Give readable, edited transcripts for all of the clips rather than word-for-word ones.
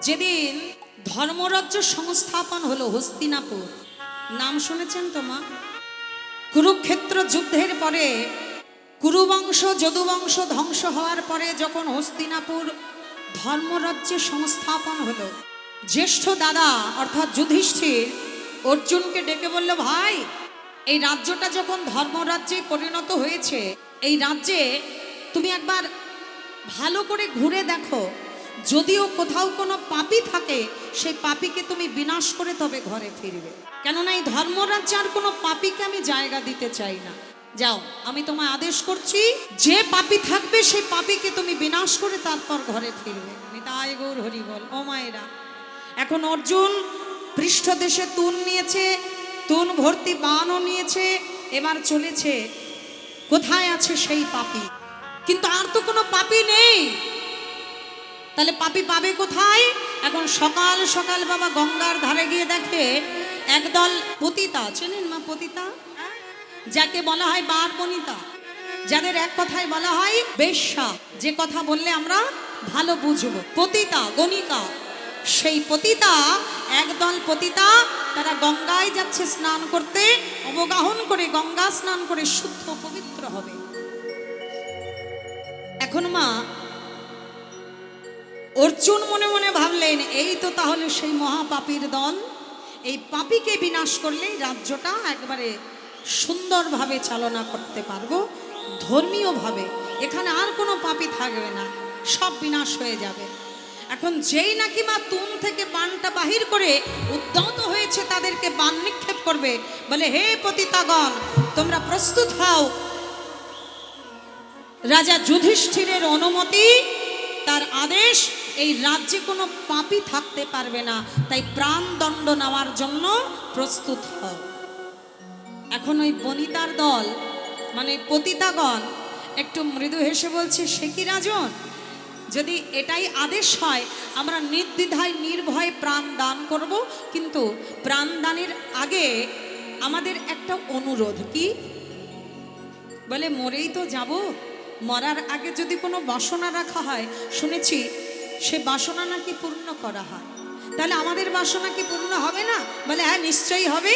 যেদিন ধর্মরাজ্য সংস্থাপন হলো হস্তিনাপুর, নাম শুনেছেন তো মা? কুরুক্ষেত্র যুদ্ধের পরে কুরুবংশ যদুবংশ ধ্বংস হওয়ার পরে যখন হস্তিনাপুর ধর্মরাজ্যে সংস্থাপন হলো, জ্যেষ্ঠ দাদা অর্থাৎ যুধিষ্ঠির অর্জুনকে ডেকে বলল, ভাই এই রাজ্যটা যখন ধর্মরাজ্যে পরিণত হয়েছে, এই রাজ্যে তুমি একবার ভালো করে ঘুরে দেখো, যদিও কোথাও কোনো পাপী থাকে সেই পাপীকে তুমি বিনাশ করে তবে ঘরে ফিরবে, কেননা এই ধর্মরাজ্যে আর কোনো পাপীকে আমি জায়গা দিতে চাই না। যাও, আমি তোমায় আদেশ করছি, যে পাপী থাকবে সেই পাপীকে তুমি বিনাশ করে তারপর ঘরে ফিরবে। নিতাই গৌর হরি বল। ও মায়েরা, এখন অর্জুন পৃষ্ঠদেশে তুন নিয়েছে, তুন ভর্তি বানও নিয়েছে, এবার চলেছে কোথায় আছে সেই পাপী, কিন্তু আর তো কোনো পাপী নেই, তাহলে পাপী পাবে কোথায়? এখন সকাল সকাল বাবা গঙ্গার ধারে গিয়ে দেখে একদল পতিতা, চেনেন মা পতিতা? যাকে বলা হয় বার বনিতা, যাদের এক কথায় বলা হয় বেশ্যা, যে কথা বললে আমরা ভালো বুঝবো, পতিতা গণিকা। সেই পতিতা, একদল পতিতা, তারা গঙ্গায় যাচ্ছে স্নান করতে, অবগাহন করে গঙ্গা স্নান করে শুদ্ধ পবিত্র হবে। এখন মা অর্জুন মনে মনে ভাবলেন, এই তো তাহলে সেই মহাপাপীর দল, এই পাপীকে বিনাশ করলেই রাজ্যটা একবারে সুন্দরভাবে চালনা করতে পারবো, ধর্মীয়ভাবে এখানে আর কোনো পাপী থাকবে না, সব বিনাশ হয়ে যাবে। এখন যেই নাকি মা তুম থেকে বানটা বাহির করে উদ্যত হয়েছে তাদেরকে বান নিক্ষেপ করবে, বলে, হে পতিতাগণ, তোমরা প্রস্তুত হও, রাজা যুধিষ্ঠিরের অনুমতি, তার আদেশ, এই রাজ্যে কোনো পাপী থাকতে পারবে না, তাই প্রাণদণ্ড নেওয়ার জন্য প্রস্তুত হও। এখন ওই বনিতার দল মানে পতিতাগণ একটু মৃদু হেসে বলছে, সে কি রাজন, যদি এটাই আদেশ হয় আমরা নির্দ্বিধায় নির্ভয়ে প্রাণ দান করব, কিন্তু প্রাণ দানের আগে আমাদের একটা অনুরোধ। কি? বলে, মরেই তো যাব, মরার আগে যদি কোনো বাসনা রাখা হয়, শুনেছি সে বাসনা নাকি পূর্ণ করা হয়, তাহলে আমাদের বাসনা কি পূর্ণ হবে না? বলে, হ্যাঁ নিশ্চয়ই হবে।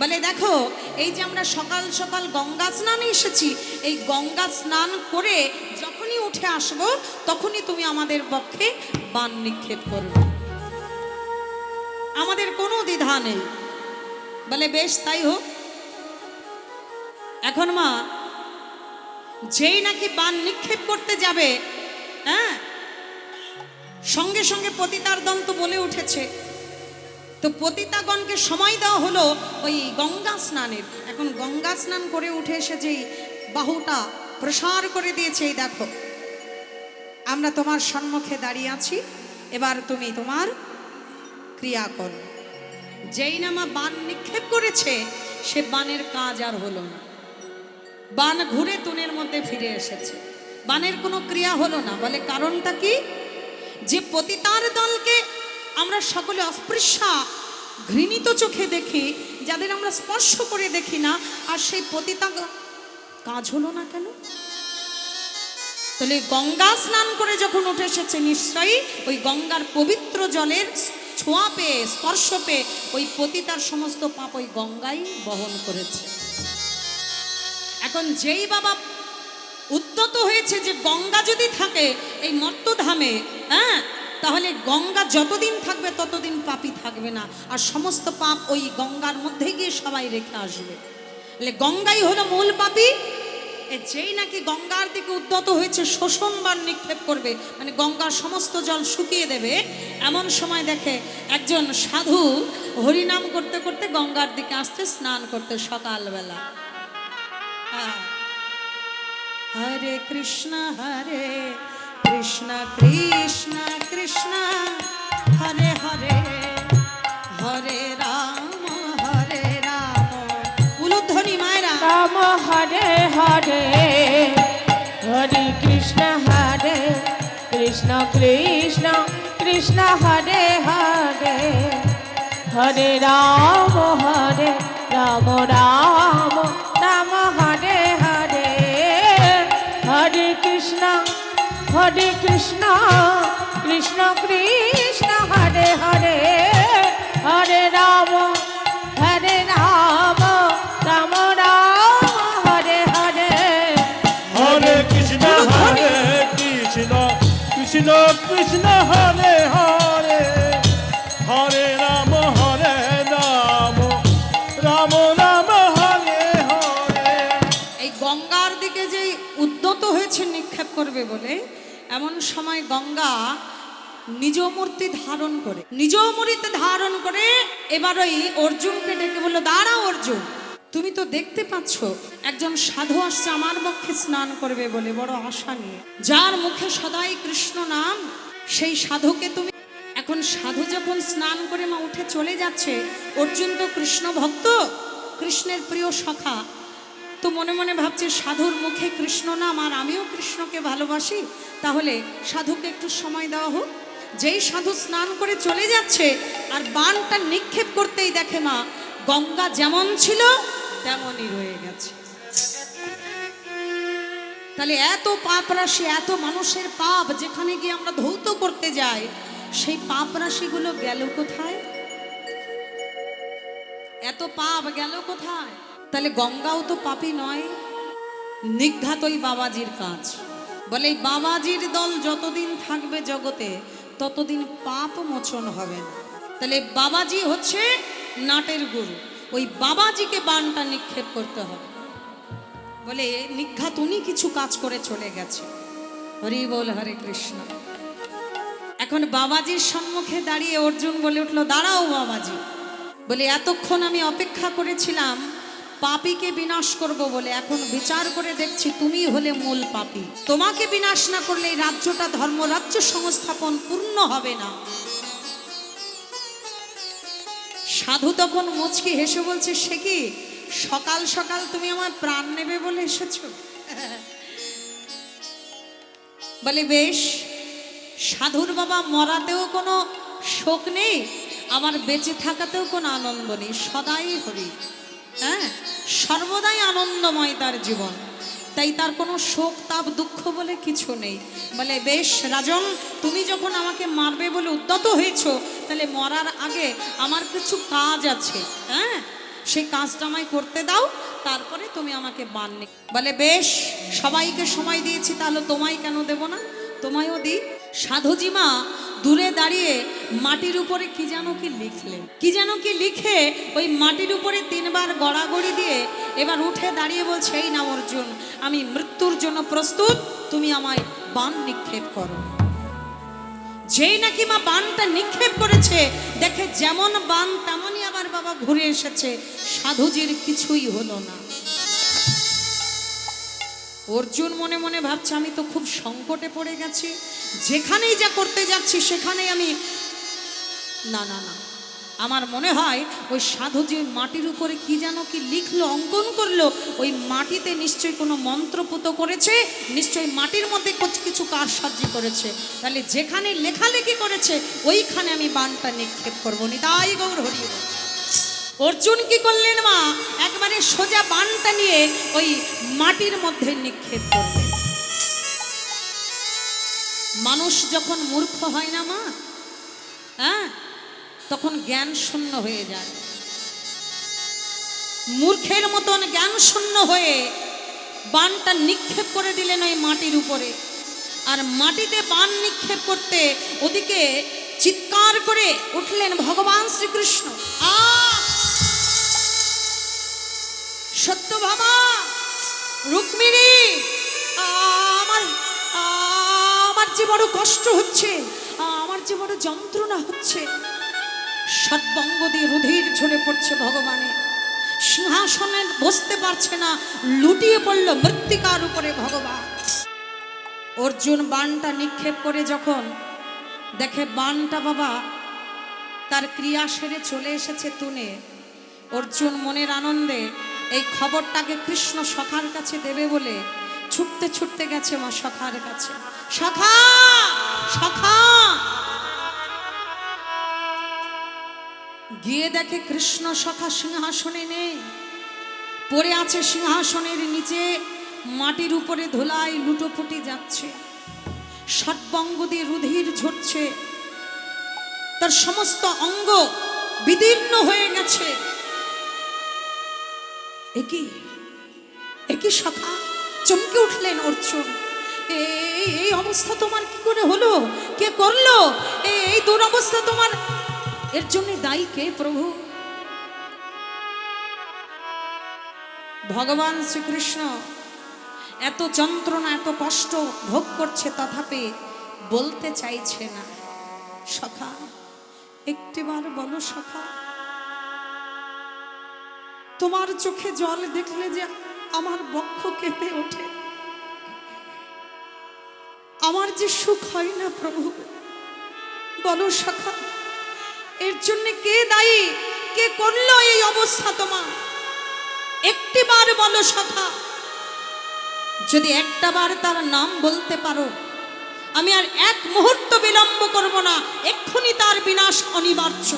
বলে, দেখো, এই যে আমরা সকাল সকাল গঙ্গা স্নানে এসেছি, এই গঙ্গা স্নান করে যখনই উঠে আসবো তখনই তুমি আমাদের পক্ষে বাণ নিক্ষেপ করবে, আমাদের কোনো দ্বিধা নেই। বলে, বেশ তাই হোক। এখন মা যেই নাকি বাণ নিক্ষেপ করতে যাবে, হ্যাঁ, সঙ্গে সঙ্গে পতিতার দল তো বলে উঠেছে, তো পতিতাগণকে সময় দেওয়া হলো ওই গঙ্গা স্নানের। এখন গঙ্গা স্নান করে উঠে এসে যেই বাহুটা প্রসার করে দিয়েছে, এই দেখো আমরা তোমার সম্মুখে দাঁড়িয়ে আছি, এবার তুমি তোমার ক্রিয়া করো। যেই না মা বাণ নিক্ষেপ করেছে, সে বাণের কাজ আর হলো না, বাণ ঘুরে তুনের মধ্যে ফিরে এসেছে, বাণের কোনো ক্রিয়া হলো না। বলে, কারণটা কি? যে পতিতার দলকে আমরা সকলে অস্পৃশ্যা ঘৃণিত চোখে দেখি, যাদের আমরা স্পর্শ করে দেখি না, আর সেই পতিতা কাজ হলো না কেন? তাহলে গঙ্গা স্নান করে যখন উঠে এসেছে, নিশ্চয়ই ওই গঙ্গার পবিত্র জলের ছোঁয়া পেয়ে, স্পর্শ পেয়ে ওই পতিতার সমস্ত পাপ ওই গঙ্গাই বহন করেছে। এখন যেই বাবা উদ্যত হয়েছে যে গঙ্গা যদি থাকে এই মর্তধামে, হ্যাঁ, তাহলে গঙ্গা যতদিন থাকবে ততদিন পাপী থাকবে না, আর সমস্ত পাপ ওই গঙ্গার মধ্যে গিয়ে সবাই রেখে আসবে। গঙ্গাই হলো মূল পাপী। যেই নাকি গঙ্গার দিকে উদ্যত হয়েছে, শোষণবার নিক্ষেপ করবে, মানে গঙ্গার সমস্ত জল শুকিয়ে দেবে, এমন সময় দেখে একজন সাধু হরিনাম করতে করতে গঙ্গার দিকে আসতে, স্নান করতে সকালবেলা। হরে কৃষ্ণ কৃষ্ণ কৃষ্ণ হরে হরে, হরে রাম উলুধ্বনি মায়েরা, রাম হরে হরে, হরে কৃষ্ণ কৃষ্ণ কৃষ্ণ হরে হরে, হরে রাম রাম রাম হরে হরে, হরে কৃষ্ণ কৃষ্ণ কৃষ্ণ করবে বলে এমন সময় গঙ্গা নিজ মূর্তি ধারণ করে এবার ওই অর্জুনকে ডেকে বলল, দাঁড়া অর্জুন, তুমি তো দেখতে পাচ্ছ একজন সাধু আসছে আমার পক্ষে স্নান করবে বলে বড় আশা নিয়ে, যার মুখে সদাই কৃষ্ণ নাম, সেই সাধুকে তুমি। এখন সাধু যখন স্নান করে মা উঠে চলে যাচ্ছে, অর্জুন তো কৃষ্ণ ভক্ত, কৃষ্ণের প্রিয় সখা, তো মনে মনে ভাবছে সাধুর মুখে কৃষ্ণ নাম আর আমিও কৃষ্ণকে ভালোবাসি, তাহলে সাধুকে একটু সময় দেওয়া হোক। যেই সাধু স্নান করে চলে যাচ্ছে আর বানটা নিক্ষেপ করতেই দেখে মা গঙ্গা যেমন ছিল তেমনই রয়ে গেছে। তাহলে এত পাপ রাশি, এত মানুষের পাপ যেখানে গিয়ে আমরা ধৌত করতে যাই, সেই পাপ রাশিগুলো গেল কোথায়? এত পাপ গেল কোথায়? তাহলে গঙ্গাও তো পাপী নয়, নিঘাত ওই বাবাজির কাজ। বলে এই বাবাজির দল যতদিন থাকবে জগতে ততদিন পাপ মোচন হবে না। তাহলে বাবাজি হচ্ছে নাটের গুরু, ওই বাবাজিকে বানটা নিক্ষেপ করতে হবে। বলে নিঘাত উনি কিছু কাজ করে চলে গেছে। হরি বল, হরে কৃষ্ণ। এখন বাবাজির সম্মুখে দাঁড়িয়ে অর্জুন বলে উঠলো, দাঁড়াও বাবাজি। বলে এতক্ষণ আমি অপেক্ষা করেছিলাম পাপীকে বিনাশ করব বলে, এখন বিচার করে দেখছি তুমি হলে মূল পাপী। তোমাকে বিনাশ না করলে এই রাজ্যটা ধর্মরাজ্য সংস্থাপন পূর্ণ হবে না। সাধু তখন মুচকি হেসে বলছে, সে কি সকাল সকাল তুমি আমার প্রাণ নেবে বলে এসেছো? বলে বেশ, সাধুর বাবা মরাতেও কোনো শোক নেই, আমার বেঁচে থাকাতেও কোনো আনন্দ নেই, সদাই হরি, হ্যাঁ, সর্বদাই আনন্দময় তার জীবন, তাই তার কোনো শোক তাপ দুঃখ বলে কিছু নেই। বলে বেশ রাজন, তুমি যখন আমাকে মারবে বলে উদ্যত হয়েছ, তাহলে মরার আগে আমার কিছু কাজ আছে, হ্যাঁ, সেই কাজটা আমায় করতে দাও, তারপরে তুমি আমাকে বান নি। বলে বেশ, সবাইকে সময় দিয়েছি, তাহলে তোমায় কেন দেব না, তোমায়ও দিই। সাধুজিমা দূরে দাঁড়িয়ে মাটির উপরে কি যেন কি লিখে ওই মাটির উপরে 3 বার গড়াগড়ি দিয়ে এবার উঠে দাঁড়িয়ে বলছে, এই না অর্জুন, আমি মৃত্যুর জন্য প্রস্তুত, তুমি আমায় বান নিক্ষেপ করো। যেই নাকি মা বানটা নিক্ষেপ করেছে, দেখে যেমন বান তেমনই আবার বাবা ঘুরে এসেছে, সাধুজির কিছুই হলো না। অর্জুন মনে মনে ভাবছে, আমি তো খুব সংকটে পড়ে গেছি, যেখানেই যা করতে যাচ্ছি সেখানেই আমি না না না, আমার মনে হয় ওই সাধু যে মাটির উপরে কি যেন কি লিখলো, অঙ্কন করলো, ওই মাটিতে নিশ্চয়ই কোনো মন্ত্রপুত করেছে, নিশ্চয়ই মাটির মধ্যে কিছু কারসাজি করেছে, তাহলে যেখানে লেখালেখি করেছে ওইখানে আমি বানটা নিক্ষেপ করবো। নিতাই গৌর হরি। অর্জুন কি করলেন মা, একবারে সোজা বানটা নিয়ে ওই মাটির মধ্যে নিক্ষেপ করলেন। মানুষ যখন মূর্খ হয় না মা, হ্যাঁ, তখন জ্ঞান শূন্য হয়ে যায়। মূর্খের মতন জ্ঞান শূন্য হয়ে বানটা নিক্ষেপ করে দিলেন ওই মাটির উপরে। আর মাটিতে বান নিক্ষেপ করতে ওদিকে চিৎকার করে উঠলেন ভগবান শ্রীকৃষ্ণ, সত্যভামা, রুক্মিণী, আমার যে বড় কষ্ট হচ্ছে, আমার যে বড় যন্ত্রণা হচ্ছে। সর্বাঙ্গ দিয়ে রুধির ঝরে পড়ছে ভগবানের, সিংহাসনে বসতে পারছে না, লুটিয়ে পড়ল মৃত্তিকার উপরে ভগবান। অর্জুন বানটা নিক্ষেপ করে যখন দেখে বানটা বাবা তার ক্রিয়া সেরে চলে এসেছে তুনে, অর্জুন মনের আনন্দে এই খবরটাকে কৃষ্ণ সখার কাছে দেবে বলে ছুটতে ছুটতে গেছে মা সখার কাছে। সখা, সখা, গিয়ে দেখে কৃষ্ণ সখা সিংহাসনে নেই, পড়ে আছে সিংহাসনের নিচে, মাটির উপরে ধুলায় লুটোপুটি যাচ্ছে, সর্বাঙ্গ দিয়ে রুধির ঝরছে, তার সমস্ত অঙ্গ বিদীর্ণ হয়ে গেছে। একই সখা, চমকে উঠলেন অর্জুন, এই অবস্থা তোমার কি করে হলো, কে করলো এই দুরবস্থা তোমার, এর জন্য দায়ী কে প্রভু? ভগবান শ্রীকৃষ্ণ এত যন্ত্রণা এত কষ্ট ভোগ করছে, তথাপি বলতে চাইছে না। সখা, একটিবার বলো সখা, তোমার চোখে জল দেখলে যে আমার বক্ষ কেঁপে ওঠে, আমার যে সুখ হয় না প্রভু। বলো সখা, এর জন্য কে দায়ী? কে করলো এই অবস্থা তোমার? একটিবার বলো সখা। যদি একটা বার তার নাম বলতে পারো, আমি আর এক মুহূর্ত বিলম্ব করব না, এক্ষুনি তার বিনাশ অনিবার্য।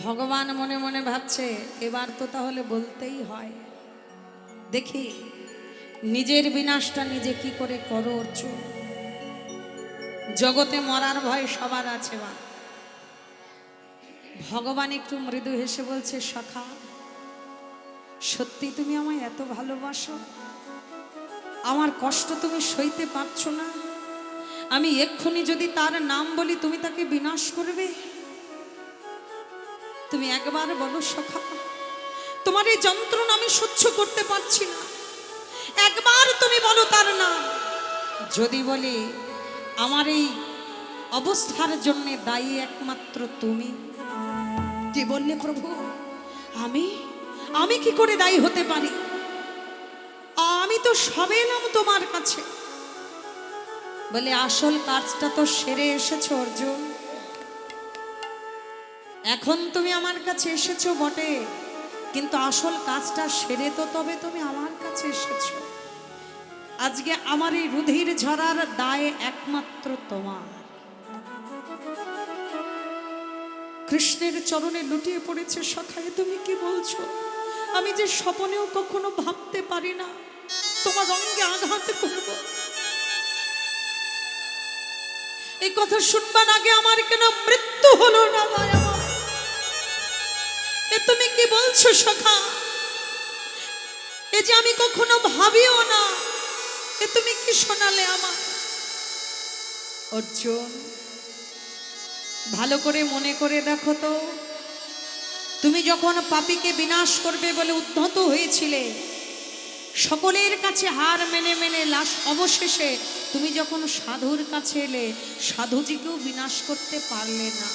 ভগবান মনে মনে ভাবছে, এবার তো তাহলে বলতেই হয়। দেখি নিজের বিনাশটা নিজে কি করে করো অর্জুন। জগতে মরার ভয় সবার আছে বা। ভগবান একটু মৃদু হেসে বলছে, সখা সত্যি তুমি আমায় এত ভালোবাসো? আমার কষ্ট তুমি সইতে পারছো না? আমি এক্ষুনি যদি তার নাম বলি, তুমি তাকে বিনাশ করবে? তুমি একবার বলো সখা, তোমার এই যন্ত্রণা আমি সহ্য করতে পারছি না, একবার তুমি বলো তার নাম। যদি বলি আমার এই অবস্থার জন্য দায়ী একমাত্র তুমি। কি বললে প্রভু? আমি কি করে দায়ী হতে পারি? আমি তো সবে এলাম তোমার কাছে। বলে আসল কাজটা তো সেরে এসেছো অর্জুন। এখন তুমি আমার কাছে এসেছো বটে, কিন্তু আসল কাজটা সেরে তো তবে তুমি আমার কাছে এসেছো। আজকে আমার এই রুধির ঝরার দায় একমাত্র তোমার। কৃষ্ণের চরণে লুটিয়ে পড়েছে সখায়। তুমি কি বলছো? আমি যে স্বপ্নেও কখনো ভাবতে পারি না তোমার অঙ্গে আঘাত করব। এই কথা শুনবার আগে আমার কেন মৃত্যু হলো না? এ তুমি কি বলছো সখা? এ যে আমি কখনো ভাবিও না, এ তুমি কি শোনালে আমার? অর্জুন, ভালো করে মনে করে দেখো তো, তুমি যখন পাপীকে বিনাশ করবে বলে উদ্ধত হয়েছিলে, সকলের কাছে হার মেনে মেনে লাশ অবশেষে তুমি যখন সাধুর কাছে এলে, সাধুজিকেও বিনাশ করতে পারলে না।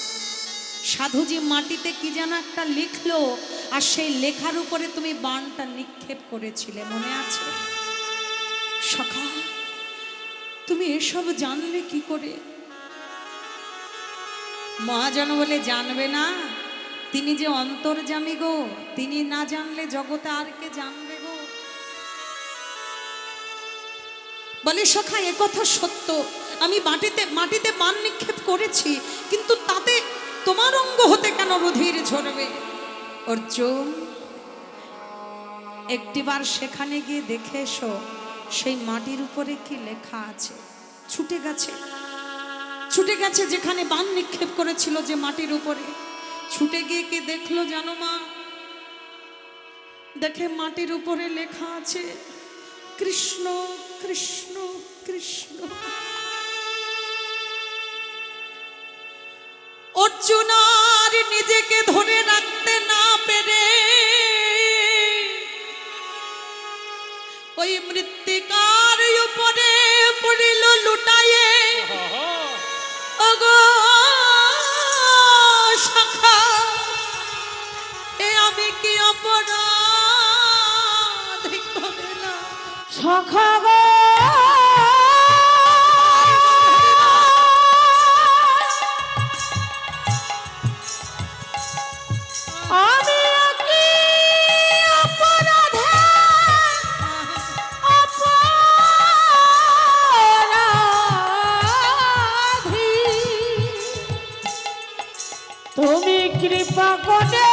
সাধুজি মাটিতে কি যেন একটা লিখলো, আর সেই লেখার উপরে তুমি বাণটা নিক্ষেপ করেছিলে, মনে আছে? সখা, তুমি এসব জানলে কি করে? মহাজন বলে, জানবে না? তিনি যে অন্তর্যামী গো, তিনি না জানলে জগতে আর কে জানবে গো? বলে সখা, এ কথা সত্য, আমি মাটিতে বাণ নিক্ষেপ করেছি, কিন্তু তাতে তোমার অঙ্গ হতে কেন রুধির ঝরবে? অর্জুন, একটিবার সেখানে গিয়ে দেখে এসো, সেই মাটির উপরে কি লেখা আছে। ছুটে গেছে যেখানে বাণ নিক্ষেপ করেছিল, যে মাটির উপরে ছুটে গিয়ে কি দেখলো জানো মা? দেখে মাটির উপরে লেখা আছে কৃষ্ণ কৃষ্ণ কৃষ্ণ। অর্জুন আর নিজেকে ধরে রাখতে না পেরে ওই মৃত্তিকার উপরে পড়িল লুটায়ে। ওগো সখা, এ আমি কি অপরাধ করলাম? সখা গো, আমি কি অপরাধে অপরাধী, তুমি কৃপা করে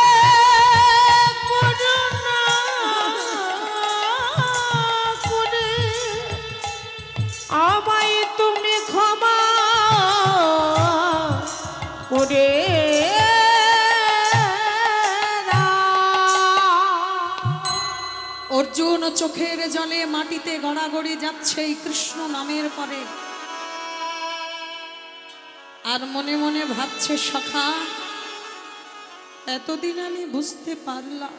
করুণা করে আমায় তুমি ক্ষমা করে অর্জুন চোখের জলে মাটিতে গড়াগড়ি যাচ্ছে এই কৃষ্ণ নামের পরে, আর মনে মনে ভাবছে, সখা এতদিন আমি বুঝতে পারলাম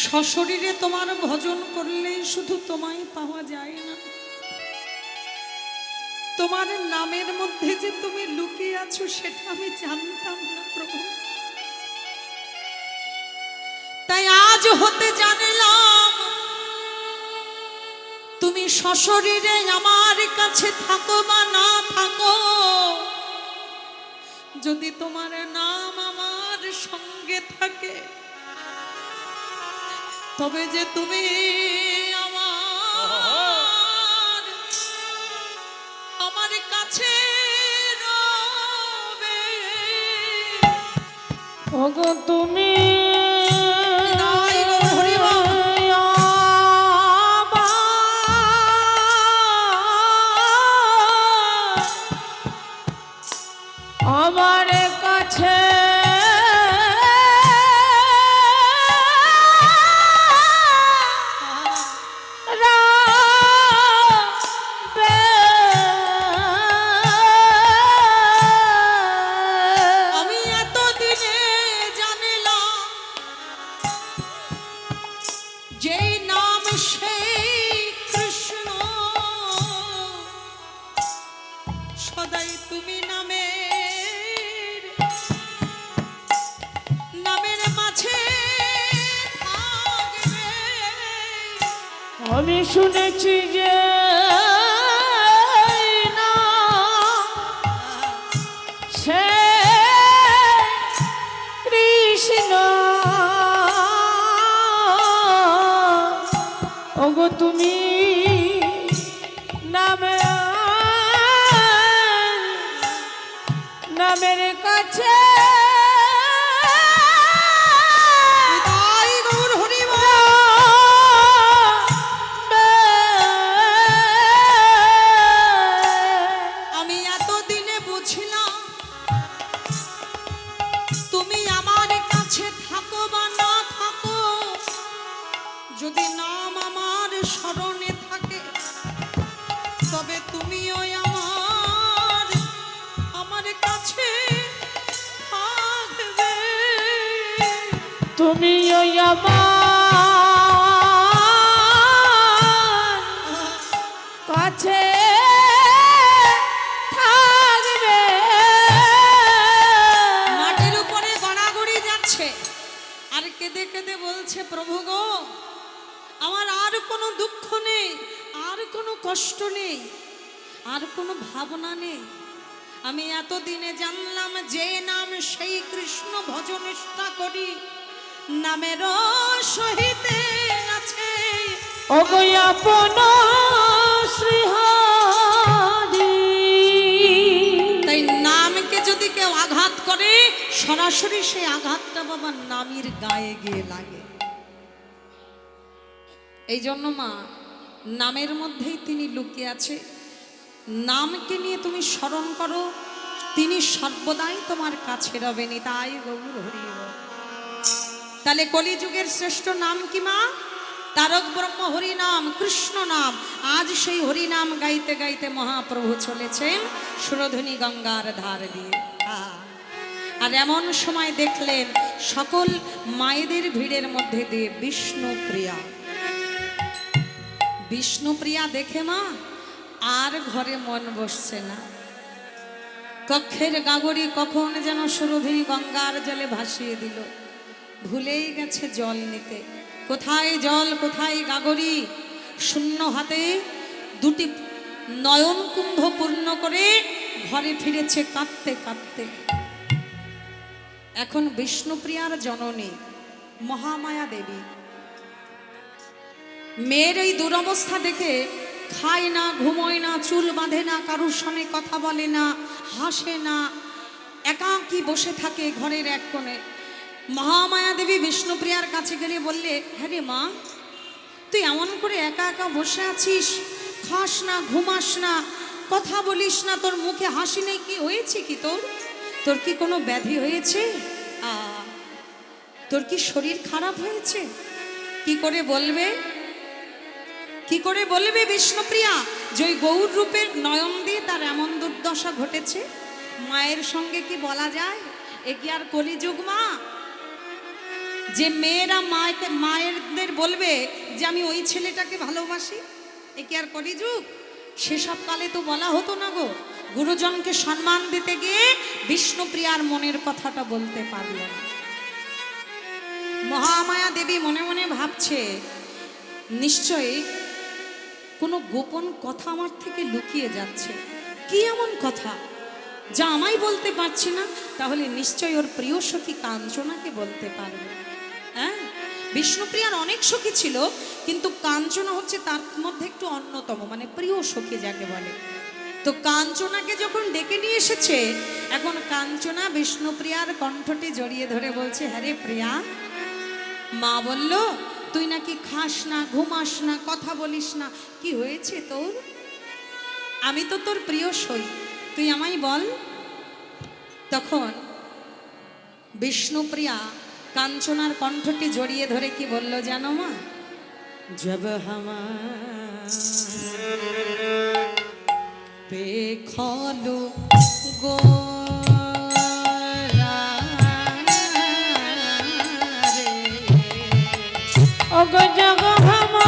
সশরীরে তোমার ভজন করলেই শুধু তোমায় পাওয়া যায় না, তোমার নামের মধ্যে যে তুমি লুকিয়ে আছো সেটা আমি জানতাম না প্রভু। তাই আজ হতে জানলাম তুমি সশরীরে আমার কাছে থাকো বা না থাকো, যদি তোমার নাম আমার সঙ্গে থাকে তবে যে তুমি আমার কাছে রবে। ওগো তুমি বিদায় গো হরিবল। আমার কাছে রাবে। আমি এতদিনে জানলাম যেই নাম সেই কৃষ্ণ, সদাই তুমি নামের মাঝে থাকবে। আমি শুনেছি যে না সে কৃষ্ণ। ওগো তুমি নামের কাছে বিদায় গৌর হরিবল। আমি এতদিনে বুঝলাম তুমি আমার কাছে থাকো বা না থাকো, যদি নাম আমার স্মরণে থাকে তবে তুমিও আমার কাছে থাকবে। তুমি আমার কাছে থাকবে। মাটির উপরে গড়াগড়ি যাচ্ছে আর কেঁদে কেঁদে বলছে, প্রভু গো আমার আর কোনো দুঃখ নেই, আর কোনো কষ্ট নেই, আর কোনো ভাবনা নেই। আমি এতদিনে জানলাম যে নাম সেই কৃষ্ণ, ভজনিষ্ঠা করি নামের সহিতে আছে ওগো আপন শ্রীহরি। তাই নামকে যদি কেউ আঘাত করে সরাসরি সেই আঘাতটা বাবার নামের গায়ে গিয়ে লাগে। এই জন্য মা নামের মধ্যেই তিনি লুকিয়ে আছে। নামকে নিয়ে তুমি স্মরণ করো, তিনি সর্বদাই তোমার কাছে রবেন। তাই গৌর হরি বল। তাহলে কলিযুগের শ্রেষ্ঠ নাম কি মা? তারক ব্রহ্ম হরি নাম, কৃষ্ণ নাম। আজ সেই হরি নাম গাইতে গাইতে মহাপ্রভু চলেছেন সুরধুনী গঙ্গার ধার দিয়ে। আর এমন সময় দেখলেন সকল মায়েদের ভিড়ের মধ্যে দিয়ে বিষ্ণুপ্রিয়া। বিষ্ণুপ্রিয়া দেখে মা আর ঘরে মন বসছে না। কক্ষের গাগরি কখন যেন সুরধুনী গঙ্গার জলে ভাসিয়ে দিল, ভুলেই গেছে জল নিতে। কোথায় জল, কোথায় গাগরি? শূন্য হাতে দুটি নয়ন কুম্ভ পূর্ণ করে ঘরে ফিরেছে কাঁদতে কাঁদতে। এখন বিষ্ণুপ্রিয়ার জননী মহামায়া দেবী মেয়ের এই দুরবস্থা দেখে খায় না, ঘুমোয় না, চুল বাঁধে না, কারুর সঙ্গে কথা বলে না, হাসে না, একাকী বসে থাকে ঘরের এক কোণে। মহামায়া দেবী বিষ্ণুপ্রিয়ার কাছে গেলে বললে, হ্যাঁ রে মা, তুই এমন করে একা একা বসে আছিস, খাস না, ঘুমাস না, কথা বলিস না, তোর মুখে হাসি নেই, কি হয়েছে? কি তোর কি কোনো ব্যাধি হয়েছে? তোর কি শরীর খারাপ হয়েছে? কি করে বলবে, কি করে বলবে বিষ্ণুপ্রিয়া যে ওই গৌর রূপের নয়ন দিয়ে তার এমন দুর্দশা ঘটেছে? মায়ের সঙ্গে কি বলা যায়? এ কি আর কলিযুগ মা? যে মেয়েরা মায়েদের বলবে যে আমি ওই ছেলেটাকে ভালোবাসি, এ কি আর কলিযুগ? সেসব কালে তো বলা হতো না গো। গুরুজনকে সম্মান দিতে গিয়ে বিষ্ণুপ্রিয়ার মনের কথাটা বলতে পারল না। মহামায়া দেবী মনে মনে ভাবছে, নিশ্চয়ই কোনো গোপন কথা আমার থেকে লুকিয়ে যাচ্ছে। কি এমন কথা যা আমায় বলতে পারছি না? তাহলে নিশ্চয়ই ওর প্রিয় সখী কাঞ্চনাকে বলতে পারবে। হ্যাঁ, বিষ্ণুপ্রিয়ার অনেক সখী ছিল, কিন্তু কাঞ্চনা হচ্ছে তার মধ্যে একটু অন্যতম, মানে প্রিয় সখী যাকে বলে। তো কাঞ্চনাকে যখন ডেকে নিয়ে এসেছে, এখন কাঞ্চনা বিষ্ণুপ্রিয়ার কণ্ঠটি জড়িয়ে ধরে বলছে, হ্যাঁ রে প্রিয়া, মা বলল তুই নাকি খাস না, ঘুমাস না, কথা বলিস না, কি হয়েছে তোর? আমি তো তোর প্রিয় সই, তুই আমায় বল। তখন বিষ্ণুপ্রিয়া কাঞ্চনার কণ্ঠটি জড়িয়ে ধরে কি বলল জানো মা? জব হামার পে খলো গো ওগো জগ ভামা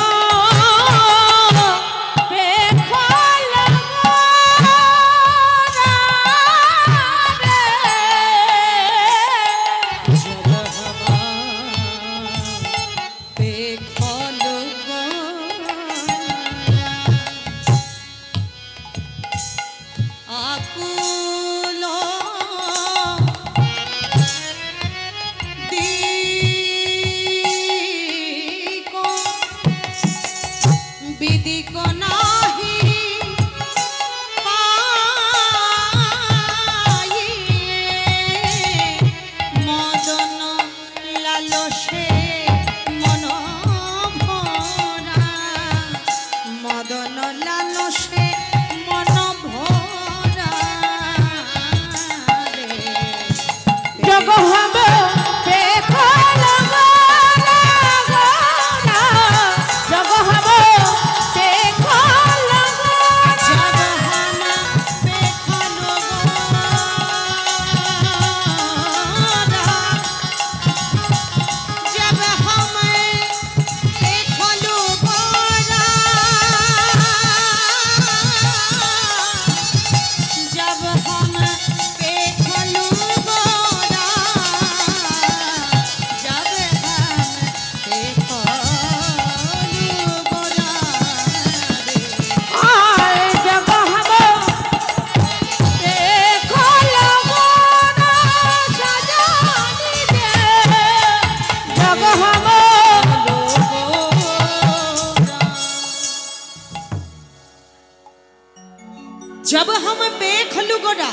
जब हम देखलू गोरा,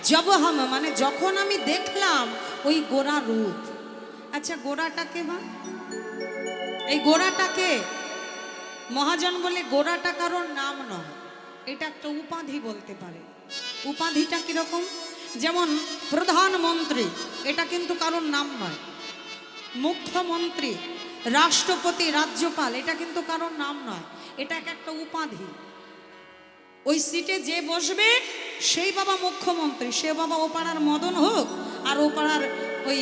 जब हम माने যখন আমি দেখলাম ওই গোরা রূপ। আচ্ছা গোরাটাকে মা, এই গোরাটাকে মহাজন বলে গোরাটা কারোর নাম নয়, এটা একটা উপাধি বলতে পারে। উপাধিটা কিরকম? যেমন প্রধানমন্ত্রী, এটা কিন্তু কারোর নাম নয়। মুখ্যমন্ত্রী, রাষ্ট্রপতি, রাজ্যপাল, এটা কিন্তু কারোর নাম নয়, এটা একটা উপাধি। ওই সিটে যে বসবে সেই বাবা মুখ্যমন্ত্রী, সে বাবা ও পাড়ার মদন হোক আর ও পাড়ার ওই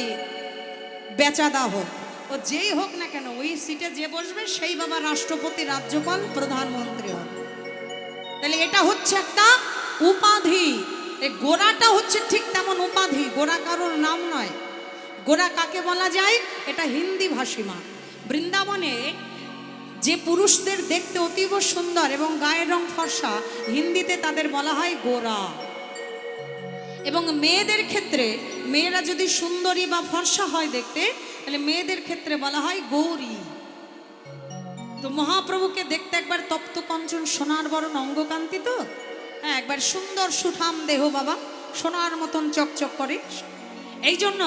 বেচাদা হোক, ও যেই হোক না কেন, ওই সিটে যে বসবে সেই বাবা রাষ্ট্রপতি, রাজ্যপাল, প্রধানমন্ত্রী হোক। তাহলে এটা হচ্ছে একটা উপাধি। এই গোরাটা হচ্ছে ঠিক তেমন উপাধি, গোরা কারোর নাম নয়। গোরা কাকে বলা যায়? এটা হিন্দি ভাষীমা। বৃন্দাবনে যে পুরুষদের দেখতে অতীব সুন্দর এবং গায়ের রং ফর্সা, হিন্দিতে তাদের বলা হয় গোরা। এবং মেয়েদের ক্ষেত্রে, মেয়েরা যদি সুন্দরী বা ফর্সা হয় দেখতে, তাহলে মেয়েদের ক্ষেত্রে বলা হয় গৌরী। তো মহাপ্রভুকে দেখতে একবার তপ্ত কঞ্চন সোনার বরণ অঙ্গকান্তি, তো হ্যাঁ, একবার সুন্দর সুঠাম দেহ বাবা, সোনার মতন চকচক করে, এই জন্য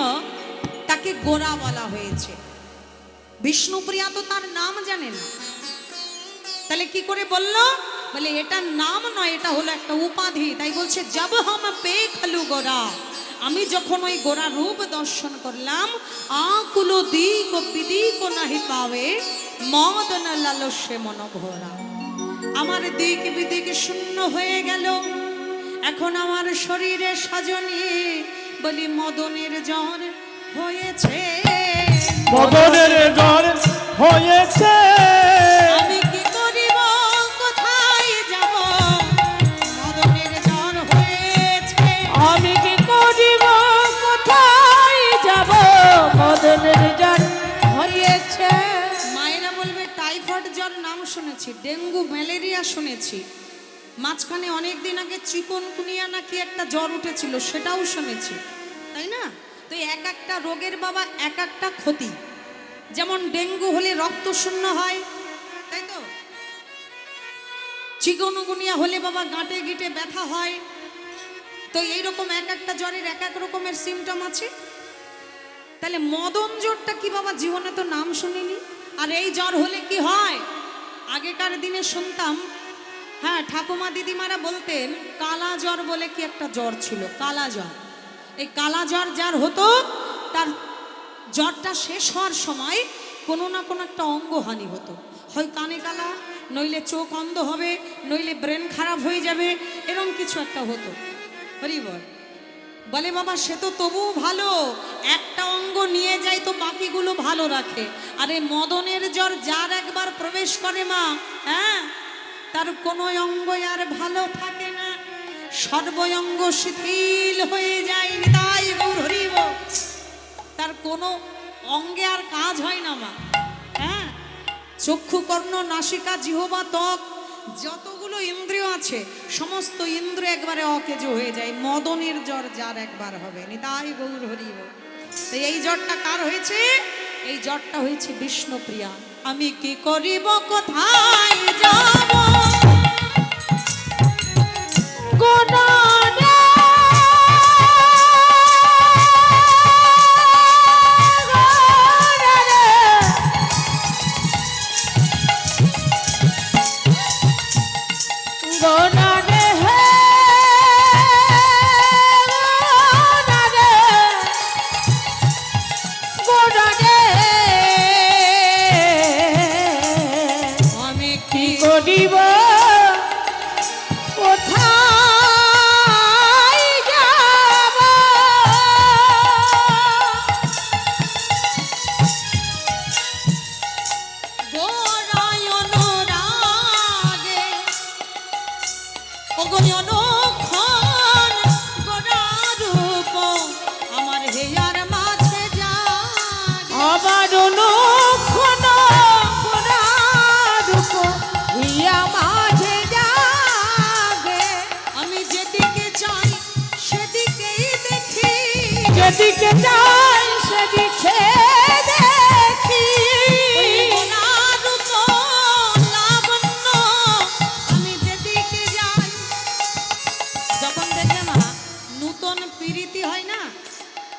তাকে গোরা বলা হয়েছে। বিষ্ণুপ্রিয়া তো তার নাম জানে না, তাহলে কি করে বললো? বলে এটা নাম নয়, এটা হলো একটা উপাধি। তাই বলছে জব হাম পেখলু গোরা, আমি যখন ওই গোরা রূপ দর্শন করলাম, আকুলো দিক বিদিক নাহি পাবে, মদন লালসে মন ভরা। আমার দিক বিদিক শূন্য হয়ে গেল, এখন আমার শরীরে সাজনি বলি মদনের জ্বর হয়েছে। মদনের জ্বর হয়েছে। আমি কি করিব কোথায় যাব মদনের জ্বর হয়েছে। আমি কি করিব কোথায় যাব মদনের জ্বর হয়েছে। মায়েরা বলবে টাইফয়েড জ্বর নাম শুনেছি, ডেঙ্গু ম্যালেরিয়া শুনেছি, মাঝখানে অনেক দিন আগে চিকনগুনিয়া নাকি একটা জ্বর উঠেছিল সেটাও শুনেছি, তাই না? তো এক একটা রোগের বাবা এক একটা ক্ষতি। যেমন ডেঙ্গু হলে রক্ত শূন্য হয়, তাই তো? চিকনগুনিয়া হলে বাবা গাঁটে গিটে ব্যথা হয়। তো এইরকম এক একটা জ্বরের এক এক রকমের সিমটম আছে। তাহলে মদন জ্বরটা কি বাবা জীবনে তো নাম শুনিনি। আর এই জ্বর হলে কি হয়? আগেকার দিনে শুনতাম, হ্যাঁ, ঠাকুমা দিদিমারা বলতেন কালা জ্বর বলে কি একটা জ্বর ছিল, কালা জ্বর। এই কালা জ্বর যার হতো তার জ্বরটা শেষ হওয়ার সময় কোনো না কোনো একটা অঙ্গহানি হতো, হয় কানে কালা, নইলে চোখ অন্ধ হবে, নইলে ব্রেন খারাপ হয়ে যাবে, এরকম কিছু একটা হতো। হরি বল। বলে বাবা সে তো তবুও ভালো, একটা অঙ্গ নিয়ে যায় তো বাকিগুলো ভালো রাখে। আরে মদনের জ্বর যার একবার প্রবেশ করে মা, হ্যাঁ, তার কোনো অঙ্গ আর ভালো থাকে না, সর্বঙ্গ শিথিল হয়ে যায়। নিতাই গৌর হরি বল। তার কোনো অঙ্গে আর কাজ হয় না মা। হ্যাঁ, চক্ষু, কর্ণ, নাসিকা, জিহ্বা, ত্বক, যতগুলো ইন্দ্রিয় আছে সমস্ত ইন্দ্রিয় একবারে অকেজ হয়ে যায়। মদনের জ্বর যার একবার হবে। নিতাই গৌর হরি বল। তো এই জ্বরটা কার হয়েছে? এই জ্বরটা হয়েছে বিষ্ণুপ্রিয়া। আমি কি করিব কোথায় যাব গোনারে গোনারে হে গোনারে আমি কি করিব কোথায় যাব গোরায়ণ রাগে অগণন ক্ষণ গোরারূপ আমার হেয়ার মাঝে জাগে। আমার অনুক্ষণ গোরারূপ হিয়া মাঝে জাগে। আমি যেদিকে যাই সেদিকেই দেখি, যেদিকে যাই সেদিকে দেখি। ওই গোরারূপ লাবণ্য আমি যেদিকে যাই। যখন দেখবে মা নূতন প্রীতি হয় না,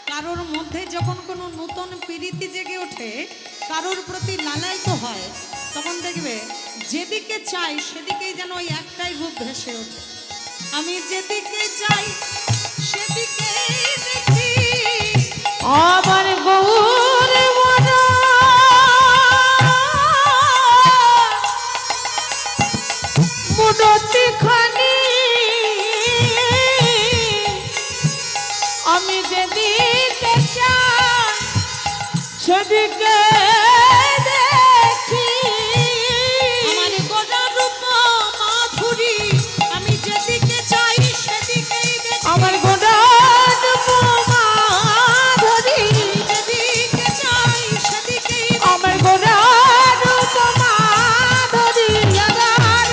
কারোর মধ্যে যখন কোনো নূতন প্রীতি জেগে ওঠে, কারোর প্রতি লালায়িত হয়, তখন দেখবে যেদিকে চাই সেদিকেই যেন ওই একটাই রূপ ভেসে ওঠে। আমি যেদিকে চাই সেদিকেই দেখি। আমার গৌর মন মুনতি খানি আমি যেদিকে চাই সেদিকে দেখি। আমার গোরারূপ মাধুরী আমি যেদিকে চাই সেদিকেই দেখি। আমার গোরার মাধুরী যেদিকে চাই সেদিকেই দেখি। আমার গোরার মাধুরী আদার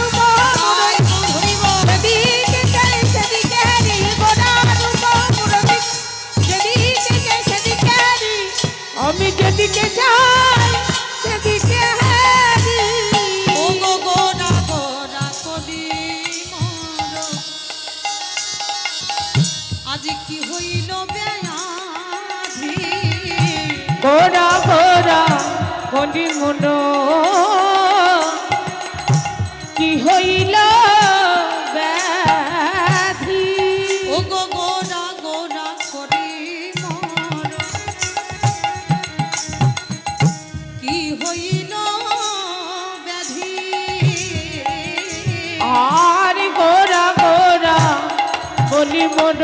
তাই তো ধরিব। যেদিকে চাই সেদিকে রে গোরার মুরতি যেদিকে চাই সেদিকে রে আমি যেদিকে চাই সেদিকে রে। ও গো গোরা গোরা কবি মোর, আজি কি হইল ব্যাধি। গোরা গোরা কলি মন কি হইল ব্যাধি। ও গো গোরা গোরা কবি মোর, কি হইল ব্যাধি। আর গোরা গোরা বলি মন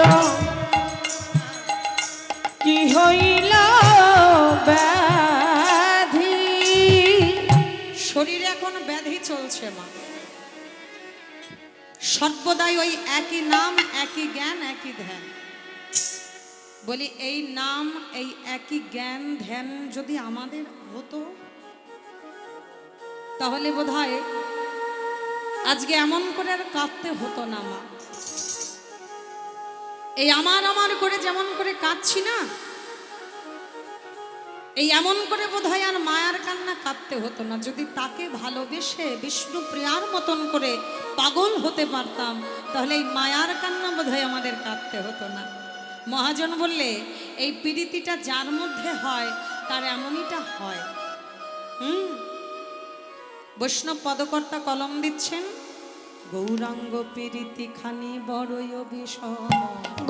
কি হইল ব্যাধি। হচ্ছে মা। সর্বদাই ওই একই নাম, একই জ্ঞান, একই ধ্যান। বলি এই নাম, এই একই জ্ঞান ধ্যান যদি আমাদের হতো, তাহলে বোধহয় আজকে এমন করে আর কাঁদতে হতো না মা। এই আমার আমার করে যেমন করে কাঁদছি না, এই এমন করে বোধহয় আর মায়ার কান্না কাঁদতে হতো না। যদি তাকে ভালোবেসে বিষ্ণু প্রিয়ার মতন করে পাগল হতে পারতাম, তাহলে এই মায়ার কান্না বোধহয় আমাদের কাঁদতে হতো না। মহাজন বললে এই পীড়িতিটা যার মধ্যে হয় তার এমনইটা হয়। বৈষ্ণব পদকর্তা কলম দিচ্ছেন, গৌরাঙ্গ পীড়িতি খানি বড়ই বিষম,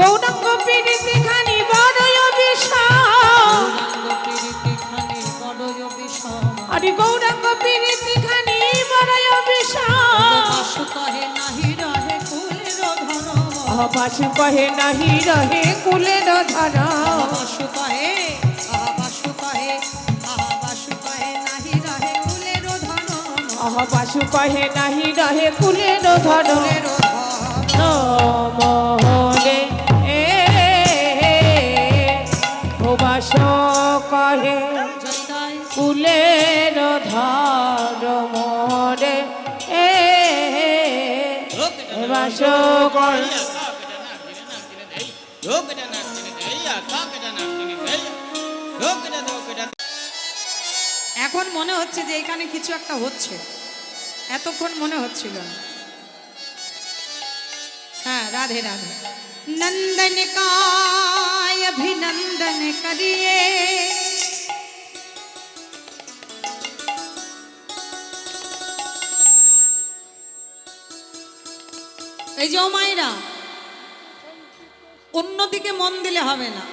গৌরাঙ্গ পীড়িতি খানি বড়ই বিষম, গৌরাঙ্গ পীড়িতি খানি বড়ই বিষম, আরে গৌরাঙ্গ পীড়িতি খানি বড়ই বিষম। বাসু কহে নাহি রহে কুলের ধরম, বাসু কহে নাহি রহে কুলের ধরম, বাসু কহে, বাসু কহে, বাসু কহে নাহি রহে কুলের ধরম, বাসু কহে নাহি রহে কুলের ধরম। মোহনে বাস কহে কুলের ধরম রে, বাস কহে। এখন মনে হচ্ছে যে এখানে কিছু একটা হচ্ছে, এতক্ষণ মনে হচ্ছিল না। हाँ राधे राधे। नंदन का अभिनंदन करिए, এই যে ও মায়েরা, অন্যদিকে মন দিলে হবে না।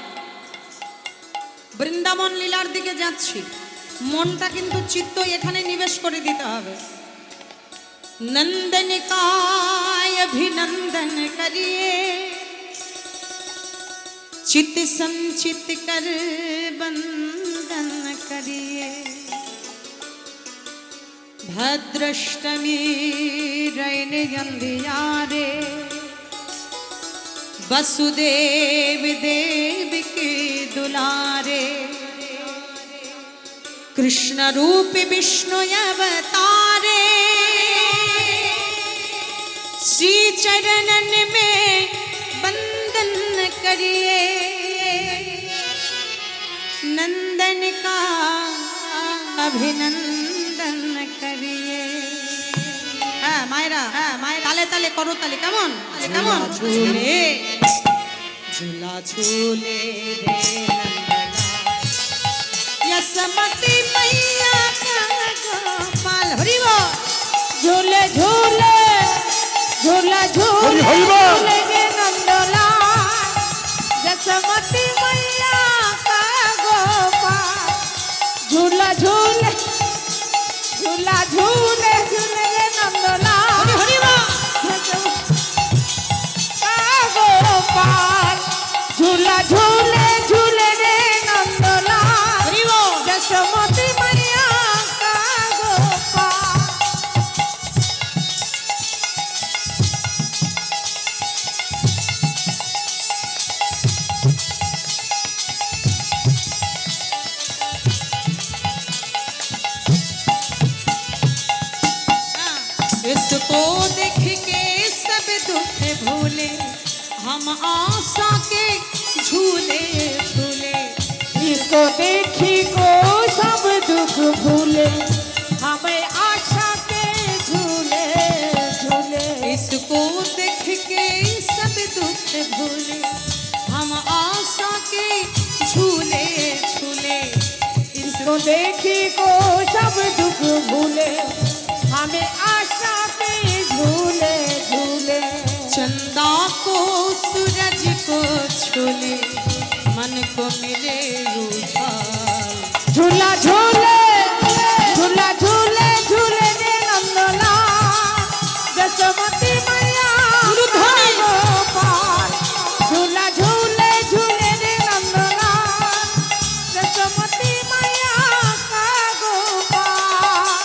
বৃন্দাবন লীলার দিকে যাচ্ছি, মনটা কিন্তু চিত্ত এখানে নিবেশ করে দিতে হবে। नंदन का अभिनंदन करिए, चित संचित कर बंदन करिए, भद्रष्टमी रैन अंधियारे, वसुदेव देव के दुलारे, कृष्ण रूप विष्णु अवतारे, श्री चरणन में बंदन करिए, नंदन का अभिनंदन करिए। हाँ मायरा, हाँ मायरा, ताले ताले करो ताले, केमन केमन झूले झूला झूले रे नंदना, यसमती मैया का गोपाल, हरि बोल। झूले झूले झूला झूले झूले गे नंदलाल, जसमती मैया का गोपाल, झूला झूले झूला झूले झूले गे नंदलाल, हरि बोल। का गोपाल, झूला झूले झूले गे नंदलाल, हरि बोल। जसमती मैया का गोपाल। इसको देख के सब दुख भूले, हम आशा के झूले झूले, इसको देखी को सब दुख भूले, हमें आशा के झूले झूले। इसको देख के सब दुख भूले, हम आशा के झूले झूले, इसको देखी को सब दुख भूले, हमें आशा के झूले झूले। चंदा को सूरज को छूले, मन को मिले रुझान, झूला झूले झूला झूले झूले रे नंदलाल, जसमती मैया का गोपाल, झूला झूले झूले रे नंदलाल, जसमती मैया का गोपाल।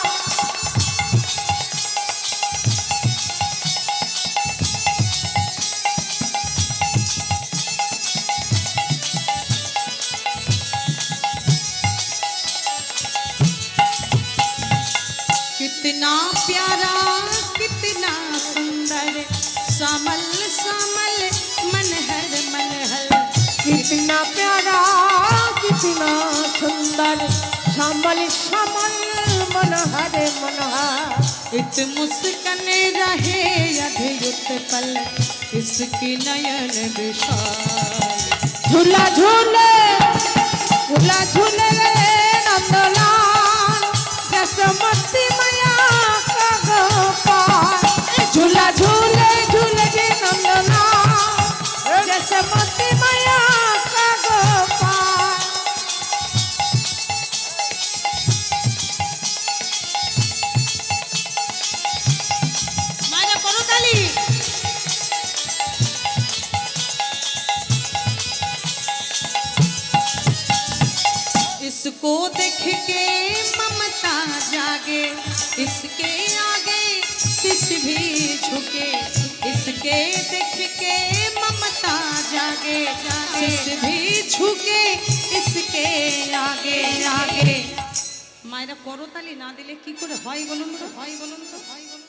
इत मुस्कान रहे अधयुत पल इसकी नयन विशाल। झूला झूले झूला झूले रे नंदलाल जसमती मैया का गोपाल। झूला झूले झूले रे नंदलाल जसमती मैया का गोपाल। माया करताली। इसको देख के ममता जागे इसके आगे शीश भी झुके। इसके देख के ममता जागे शीश भी झुके इसके आगे आगे। মায়েরা করতালি না দিলে কি করে হয় বলুন তো, হয় বলুন তো, হয় বলুন।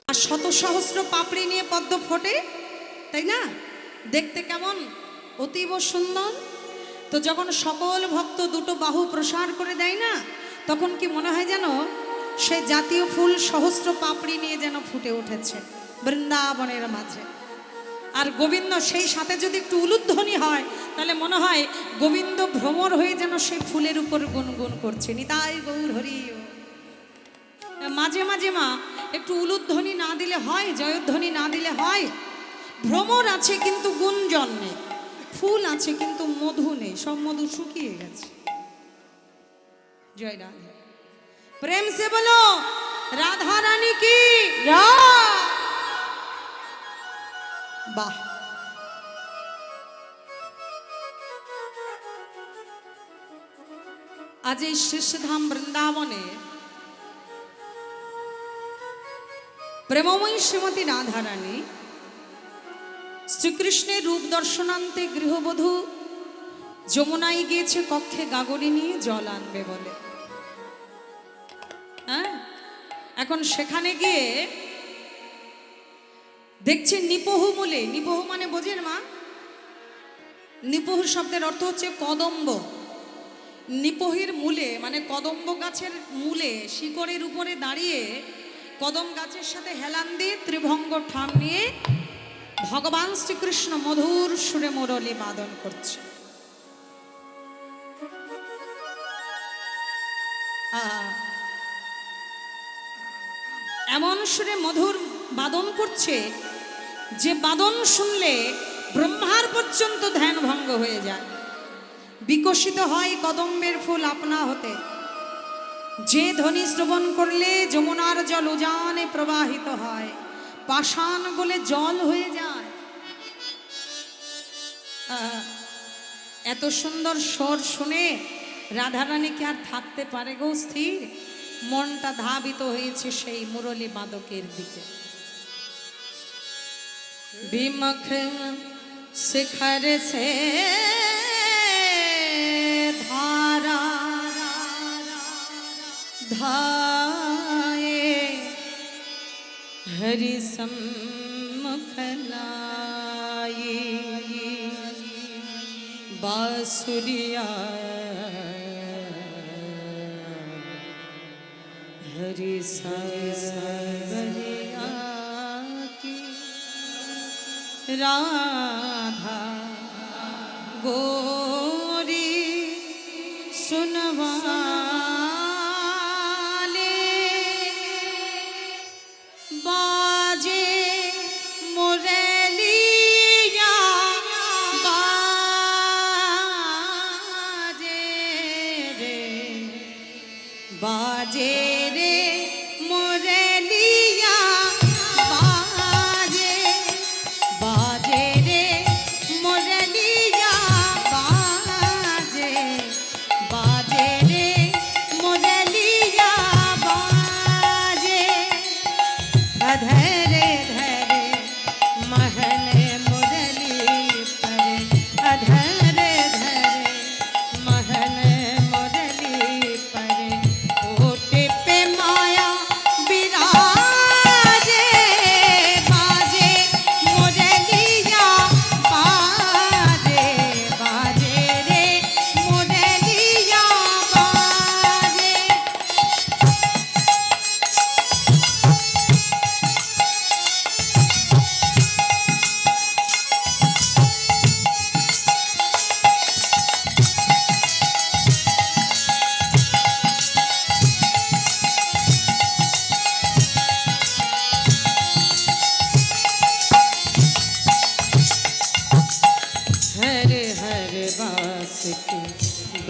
আর শত সহস্র পাপড়ি নিয়ে পদ্ম ফোটে, তাই না? দেখতে কেমন অতীব সুন্দর। তো যখন সকল ভক্ত দুটো বাহু প্রসার করে দেয় না, তখন কি মনে হয় যেন সে জাতীয় ফুল সহস্র পাপড়ি নিয়ে যেন ফুটে উঠেছে বৃন্দাবনের মাঝে। আর গোবিন্দ সেই সাথে যদি একটু উলুধ্বনি হয় তাহলে মনে হয় গোবিন্দ ভ্রমর হয়ে যেন সেই ফুলের উপর গুনগুন করছে। নিতাই গৌর হরি। মাঝে মাঝে মা একটু উলুধ্বনি না দিলে হয়, জয়ধ্বনি না দিলে হয়? ভ্রমর আছে কিন্তু গুঞ্জন নেই, ফুল আছে কিন্তু মধু নেই, সব মধু শুকিয়ে গেছে। জয় রাধে। প্রেম সে বলো রাধা রানী কি বাহ। আজ এই শেষধাম বৃন্দাবনে প্রেমময়ী শ্রীমতী রাধা রানী শ্রীকৃষ্ণের রূপ দর্শনান্তে গৃহবধূ যমুনায় গিয়েছে কক্ষে গাগরি নিয়ে জল আনবে বলে। হ্যাঁ, এখন সেখানে গিয়ে দেখছে নিপহু মূলে। নিপহু মানে বোঝেন মা? নিপহু শব্দের অর্থ হচ্ছে কদম্ব। নিপহির মূলে মানে কদম্ব গাছের মূলে শিকড়ের উপরে দাঁড়িয়ে কদম গাছের সাথে হেলান দিয়ে ত্রিভঙ্গ ঠাম নিয়ে ভগবান শ্রীকৃষ্ণ মধুর সুরে মুরলী বাদন করছে। এমন সুরে মধুর বাদন করছে যে বাদন শুনলে ব্রহ্মার পর্যন্ত ধ্যান ভঙ্গ হয়ে যায়। বিকশিত হয় কদম্বের ফুল আপনা হতে। যে ধ্বনি শ্রবণ করলে যমুনার জল উজানে প্রবাহিত হয়, পাষাণ গলে জল হয়ে যায়। এত সুন্দর স্বর শুনে রাধারানী কি আর থাকতে পারে গো স্থির? মনটা ধাবিত হয়েছে সেই মুরলী বাদকের দিকে। বিমুখ শিখর সে ধারা ধায়ে हरि सम्मुख लाए बांसुरिया हरि सावरिया की राधा गोरी सुनवा बाजे रे मुरलिया बाजे, बाजे रे मुरलिया बाजे।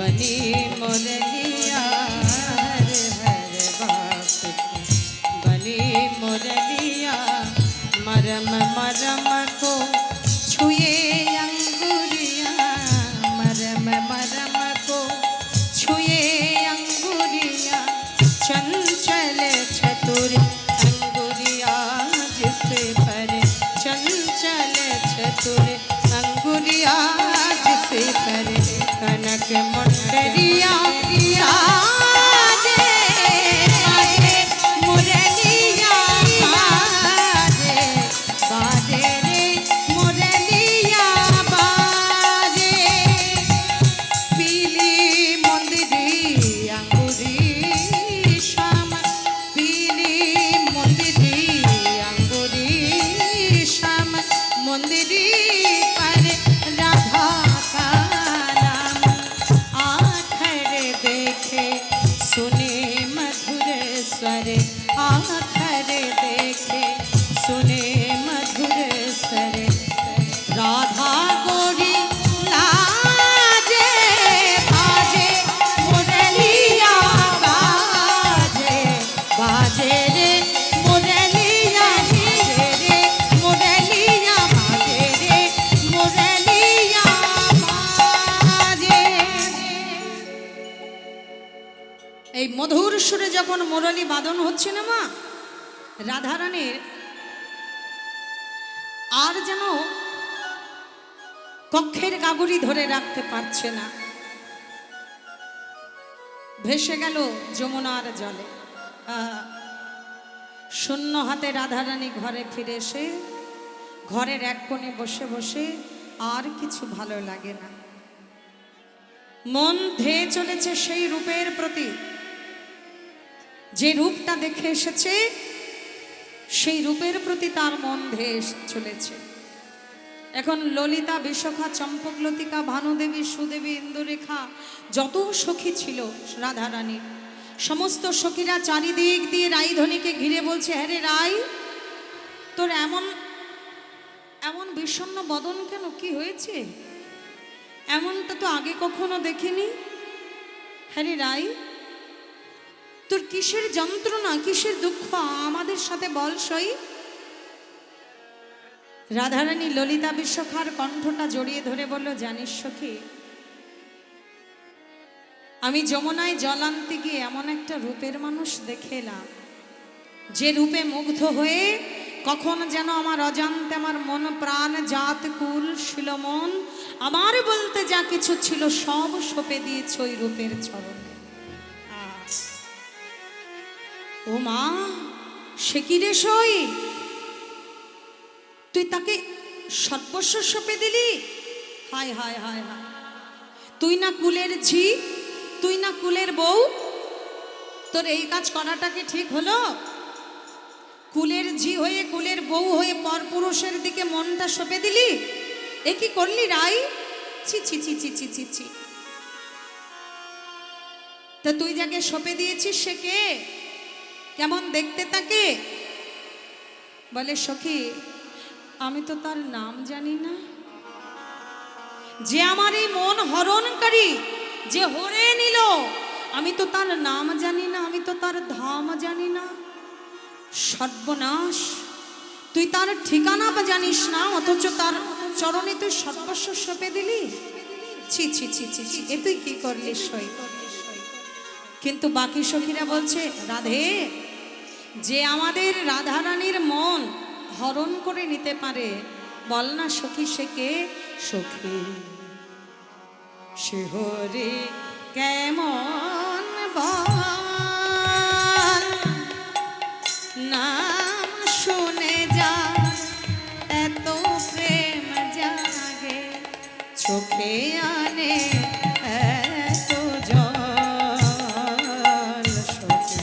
बनी मुरलिया हरे हरे बाप बनी मुरलिया मरम मरम को छुए अंगुरिया मरम मरम को छुए अंगुरिया चंचल चतुर अंगुरिया जिसे पर चंचल चतुर अंगुरिया जिसे पर कनक मुंडरिया साजे बाजे मुरलिया बाजे बाजे रे मुरलिया बाजे पीली मुंदरी अंगुरी श्याम पीली मुंदरी अंगुरी श्याम मुंदरी पर राधा का नाम आखर देखे सुने मधुर स्वर आखर देखे सुने मधुर स्वर राधा गोरी लाजे बाजे मुरलिया बाजे बाजे रे मुरलिया बाजे रे मुरलिया बाजे रे मुरलिया बाजे এই মধুর সুরে যখন মুরলী বাদন হচ্ছে না মা, রাধারানীর আর যেন কক্ষের গাগুরি ধরে রাখতে পারছে না, ভেসে গেল যমুনার জলে। শূন্য হাতে রাধারানী ঘরে ফিরে এসে ঘরের এক কোণে বসে বসে আর কিছু ভালো লাগে না, মন ধেয়ে চলেছে সেই রূপের প্রতি। যে রূপটা দেখে এসেছে সেই রূপের প্রতি তার মন ধেয়ে চলেছে। এখন ললিতা, বিশাখা, চম্পকলতিকা, ভানুদেবী, সুদেবী, ইন্দুরেখা যত সখী ছিল রাধারানীর, সমস্ত সখীরা চারিদিক দিয়ে রাইধনীকে ঘিরে বলছে, হ্যাঁ রে রাই, তোর এমন এমন বিষণ্ণ বদন কেন, কি হয়েছে? এমনটা তো আগে কখনো দেখিনি। হ্যাঁ রে রাই, তোর কিসের যন্ত্রণা, কিসের দুঃখ, আমাদের সাথে বল সই। রাধারানী ললিতা বিশাখার কণ্ঠটা জড়িয়ে ধরে বলল, জানিস সখী, আমি যমুনায় জল আনতে গিয়ে এমন একটা রূপের মানুষ দেখে এলাম, যে রূপে মুগ্ধ হয়ে কখন যেন আমার অজান্তে আমার মন প্রাণ জাত কুল ছিল মন আমার বলতে যা কিছু ছিল সব সঁপে দিয়েছে ওই রূপের চরণে। ও মা, সে কি রে সই, তুই তাকে সর্বস্ব সঁপে দিলি? হায় হায় হায় হায়, তুই না কুলের ঝি, তুই না কুলের বউ, তোর এই কাজ করাটা কি ঠিক হলো? কুলের ঝি হয়ে কুলের বউ হয়ে পরপুরুষের দিকে মনটা সঁপে দিলি, এ কি করলি রাই? ছি ছি ছি ছি ছি ছি ছি। তা তুই যাকে সঁপে দিয়েছিস সে কে, কেমন দেখতে তাকে? বলে, সখী, আমি তো তার নাম জানি না। যে আমার এই মন হরণকারী, যে হরে নিল, আমি তো তার নাম জানি না, আমি তো তার ধাম জানি না। সর্বনাশ, তুই তার ঠিকানা বা জানিস না, অথচ তার চরণে তুই সর্বস্ব সঁপে দিলি। ছি ছি ছি ছি ছি, এ তুই কি করলি সই? কিন্তু বাকি সখীরা বলছে, রাধে, যে আমাদের রাধারানীর মন হরণ করে নিতে পারে, বল না সখী সে কে? সখী শিহরে কেমন বল, নাম শুনে যা এত প্রেম জাগে, চোখে আনে এত জল। সখী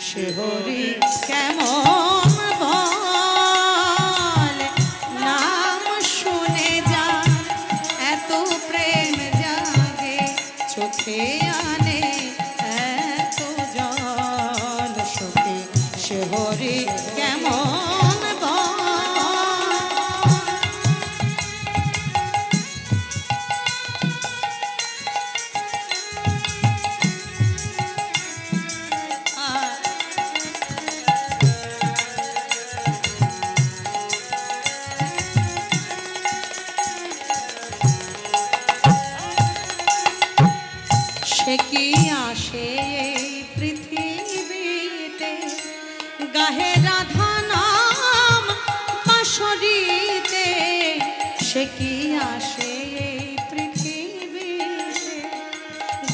শিহরে কেমন বল, নাম শুনে যা এত প্রেম জাগে, চোখে আনে এত জল। সখী শিহরে কেমন বল। সে কি আসে এই পৃথিবীতে,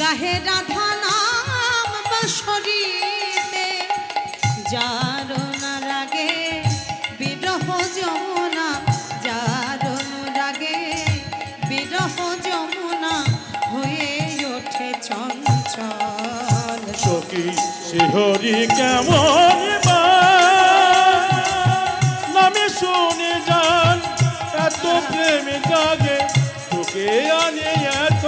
গাহে রাধা নাম বাঁশরীতে, যার অনুরাগে বিরহ যমুনা, যার অনুরাগে বিরহ যমুনা হয়ে ওঠে চঞ্চল। সখী শিহরি কেমন বা নামে শুনে যান, এত প্রেম জাগে তোকে আনে এত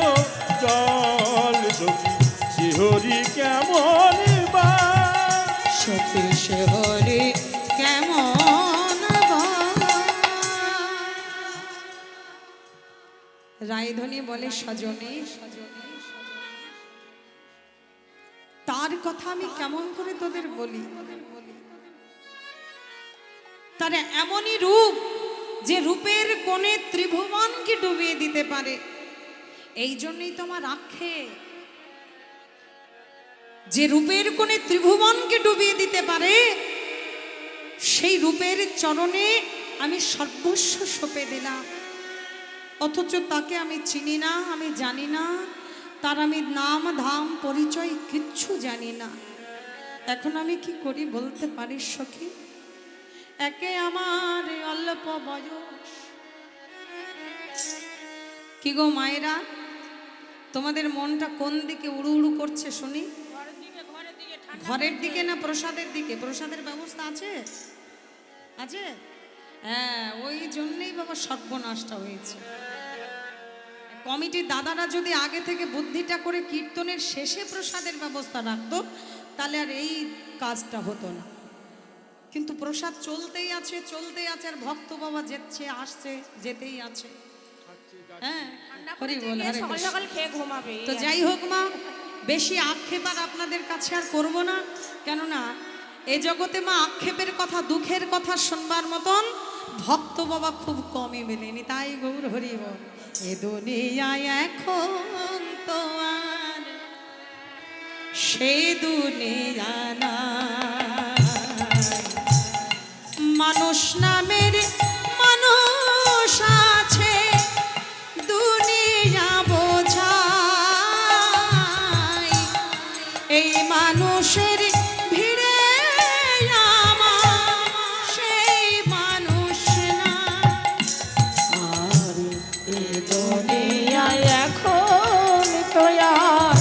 জল। সখী শিহরি কেমন বা সখী শিহরি কেমন বা। রায়ধনী বলে সজনে সজনে, তার কথা আমি কেমন করে তোদের বলি। তার এমনই রূপ যে রূপের কোণে ত্রিভুবনকে ডুবিয়ে দিতে পারে। এই জন্যই তো আমার আক্ষেপ, যে রূপের কোণে ত্রিভুবনকে ডুবিয়ে দিতে পারে, সেই রূপের চরণে আমি সর্বস্ব সঁপে দিলাম। অথচ তাকে আমি চিনি না, আমি জানি না, তার আমি নাম ধাম পরিচয় কিচ্ছু জানি না। এখন আমি কি করি বলতে পারিস সখী? একে আমার অল্প বয়স। কি গো মায়েরা, তোমাদের মনটা কোন দিকে উড়ু উড়ু করছে শুনি? ঘরের দিকে না প্রসাদের দিকে? প্রসাদের ব্যবস্থা আছে? আছে? হ্যাঁ, ওই জন্যই বাবা সর্বনাশটা হয়েছে। কমিটির দাদারা যদি আগে থেকে বুদ্ধিটা করে কীর্তনের শেষে প্রসাদের ব্যবস্থা রাখতো, তাহলে আর এই কাজটা হতো না। কিন্তু প্রসাদ চলতেই আছে, চলতেই আছে, আর ভক্ত বাবা যেচ্ছে আসছে, যেতেই আছে। হ্যাঁ, হরি বল, হরে কৃষ্ণ। তো যাই হোক মা, বেশি আক্ষেপ আর আপনাদের কাছে আর করবো না। কেননা এই জগতে মা আক্ষেপের কথা, দুঃখের কথা শুনবার মতন ভক্ত বাবা খুব কমই মেলেনি। তাই গৌর হরি বল। এ দুনিয়ায় এখন তো আর সে দুনিয়া নাই, মানুষ নামের মানুষ আছে, দুনিয়া বোঝায়। এই মানুষের ভিড়ে আমার সেই মানুষ না। আর এ দুনিয়ায় এখন তো আর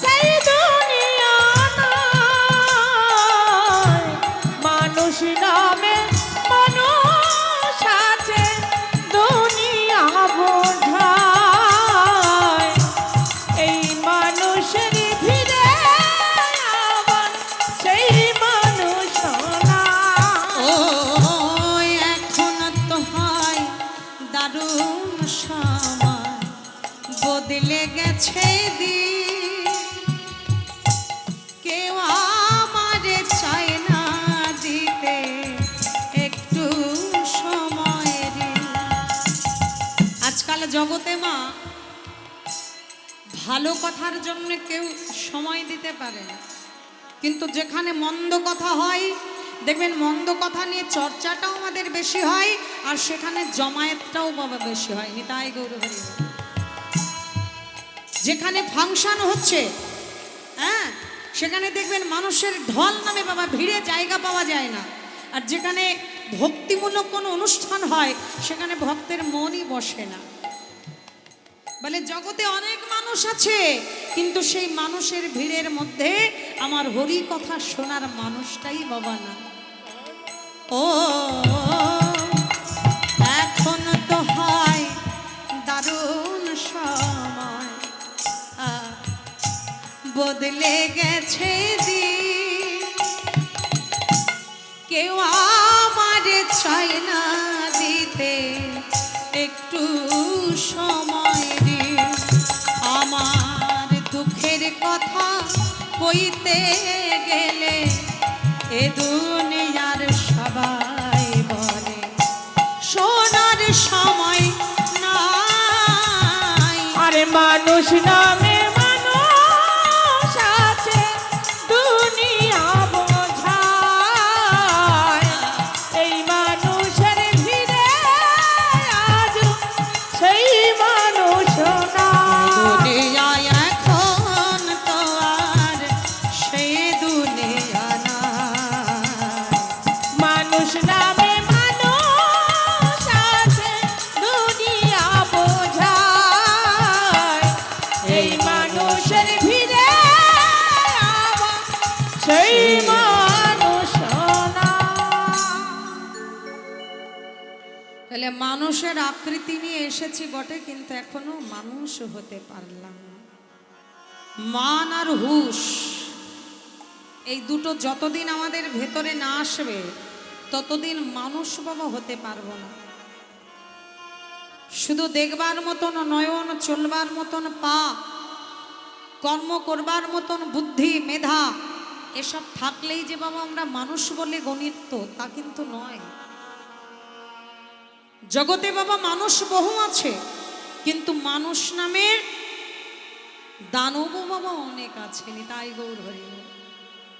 সেই দুনিয়া নাই, মানুষ নামে মানুষ আছে, দুনিয়া বোঝায়। এই মানুষের ভিড়ে আবার সেই মানুষ না। ও এখন তো হয় দারুণ সময়, বদলে গেছে দিন, কেউ আমারে চায় না দিতে একটু সময়ের। আজকাল জগতে মা ভালো কথার জন্য কেউ সময় দিতে পারে না, কিন্তু যেখানে মন্দ কথা হয় দেখবেন মন্দ কথা নিয়ে চর্চাটাও আমাদের বেশি হয়, আর সেখানে জমায়েতটাও বাবা বেশি হয়। নিতাই গৌর হরি বল। যেখানে ফাংশন হচ্ছে, হ্যাঁ, সেখানে দেখবেন মানুষের ঢল নামে বাবা ভিড়ে জায়গা পাওয়া যায় না। আর যেখানে ভক্তিমূলক কোনো অনুষ্ঠান হয়, সেখানে ভক্তের মনই বসে না। বলে জগতে অনেক মানুষ আছে, কিন্তু সেই মানুষের ভিড়ের মধ্যে আমার হরি কথা শোনার মানুষটাই বাবা না। ও এখন তো হয় দারুণ সময়, বদলে গেছে দিন, কেউ আমারে চায় না দিতে একটু সময় দিন। আমার দুঃখের কথা কইতে গেলে এ দুনিয়ার সবাই বলে শোনার সময় নাই। আরে মানুষ নামে মানুষ আছে, দুনিয়া বোঝায়। এই মানুষের ভিড়ে আজ তাহলে মানুষের আকৃতি নিয়ে এসেছি বটে, কিন্তু এখনো মানুষ হতে পারলাম না। মান আর হুশ এই দুটো যতদিন আমাদের ভেতরে না আসবে ততদিন মানুষ বাবা হতে পারবো না। শুধু দেখবার মতন নয়ন, চলবার মতন পা, কর্ম করবার মতন বুদ্ধি, মেধা এসব থাকলেই যে বাবা আমরা মানুষ বলে গণিত তা কিন্তু নয়। জগতে বাবা মানুষ বহু আছে, কিন্তু মানুষ নামের দানব বাবা অনেক আছে। তাই গৌর হরি।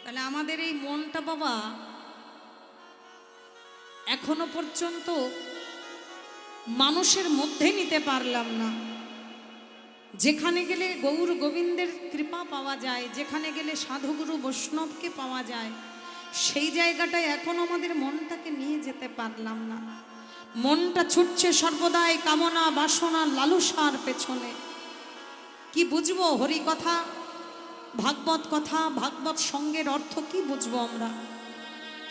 তাহলে আমাদের এই মনটা বাবা এখনো পর্যন্ত মানুষের মধ্যে নিতে পারলাম না। যেখানে গেলে গৌর গোবিন্দের কৃপা পাওয়া যায়, যেখানে গেলে সাধুগুরু বৈষ্ণবকে পাওয়া যায়, সেই জায়গাটায় এখন আমাদের মনটাকে নিয়ে যেতে পারলাম না। মনটা ছুটছে সর্বদাই কামনা, বাসনা, লালসার পেছনে। কি বুঝবো হরি কথা, ভাগবত কথা, ভাগবত সঙ্গের অর্থ কি বুঝবো আমরা?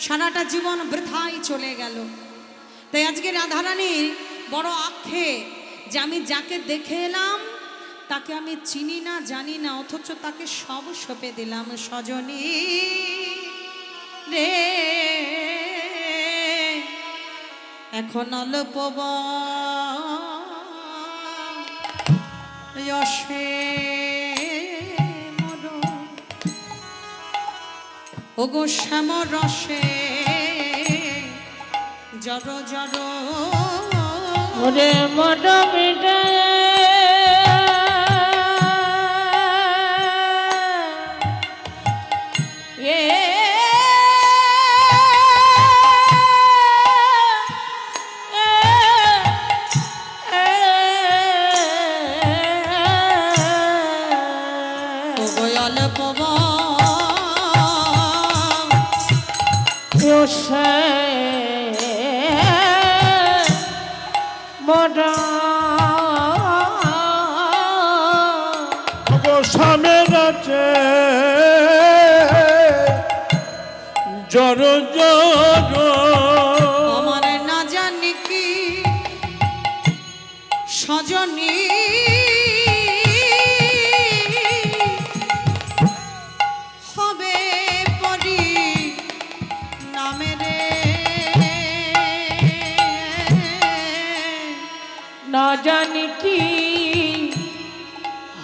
সারাটা জীবন বৃথাই চলে গেল। তাই আজকে রাধারানীর বড় আক্ষেপ যে আমি যাকে দেখে এলাম তাকে আমি চিনি না, জানি না, অথচ তাকে সব সঁপে দিলাম। সজনী রে এখন অল্প বয়সে ওগো শ্যাম রসে জর জর ওরে মন মিটে স্বামীর আছে জর জর আমার না জানি কি সজনী হবে পরি নামের না জানি কি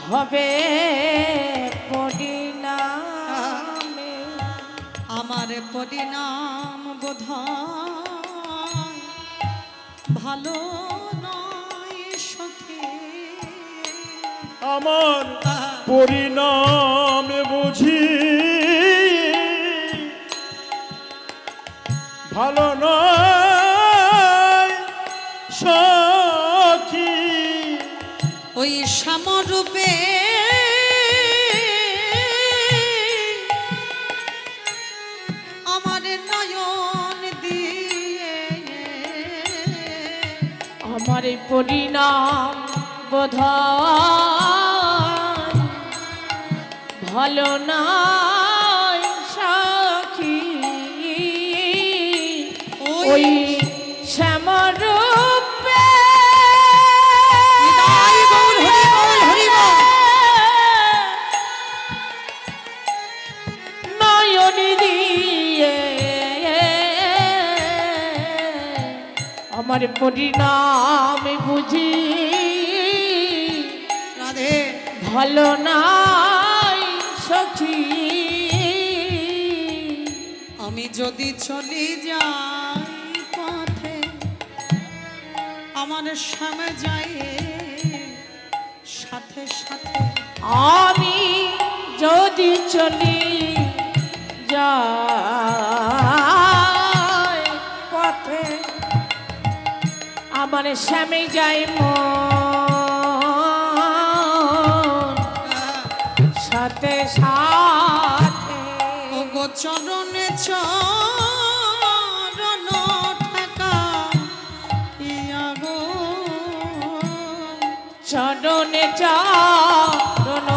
হবে পরিণামে। আমার পরিণাম বোধ ভালো নয় সখী। আমার পরিণাম বুঝি ভালো নয় সখী। ওই সমরূপে আমার নয়ন দিয়ে আমার এই পরিণাম বোধ ভালো নয় সখী। ওই শ্যামরূপে নয়ন দিয়ে আমার পরিণাম বুঝি রাধে ভালো নাই সখী। আমি যদি চলে যাই পথে আমার সামনে যায় সাথে সাথে। আমি যদি চলি যাই পথে আমার স্বামী যাই মন সাথে সাথে। ওগো চরণে চরণ ঠেকা ইয়া গো চরণে চরণ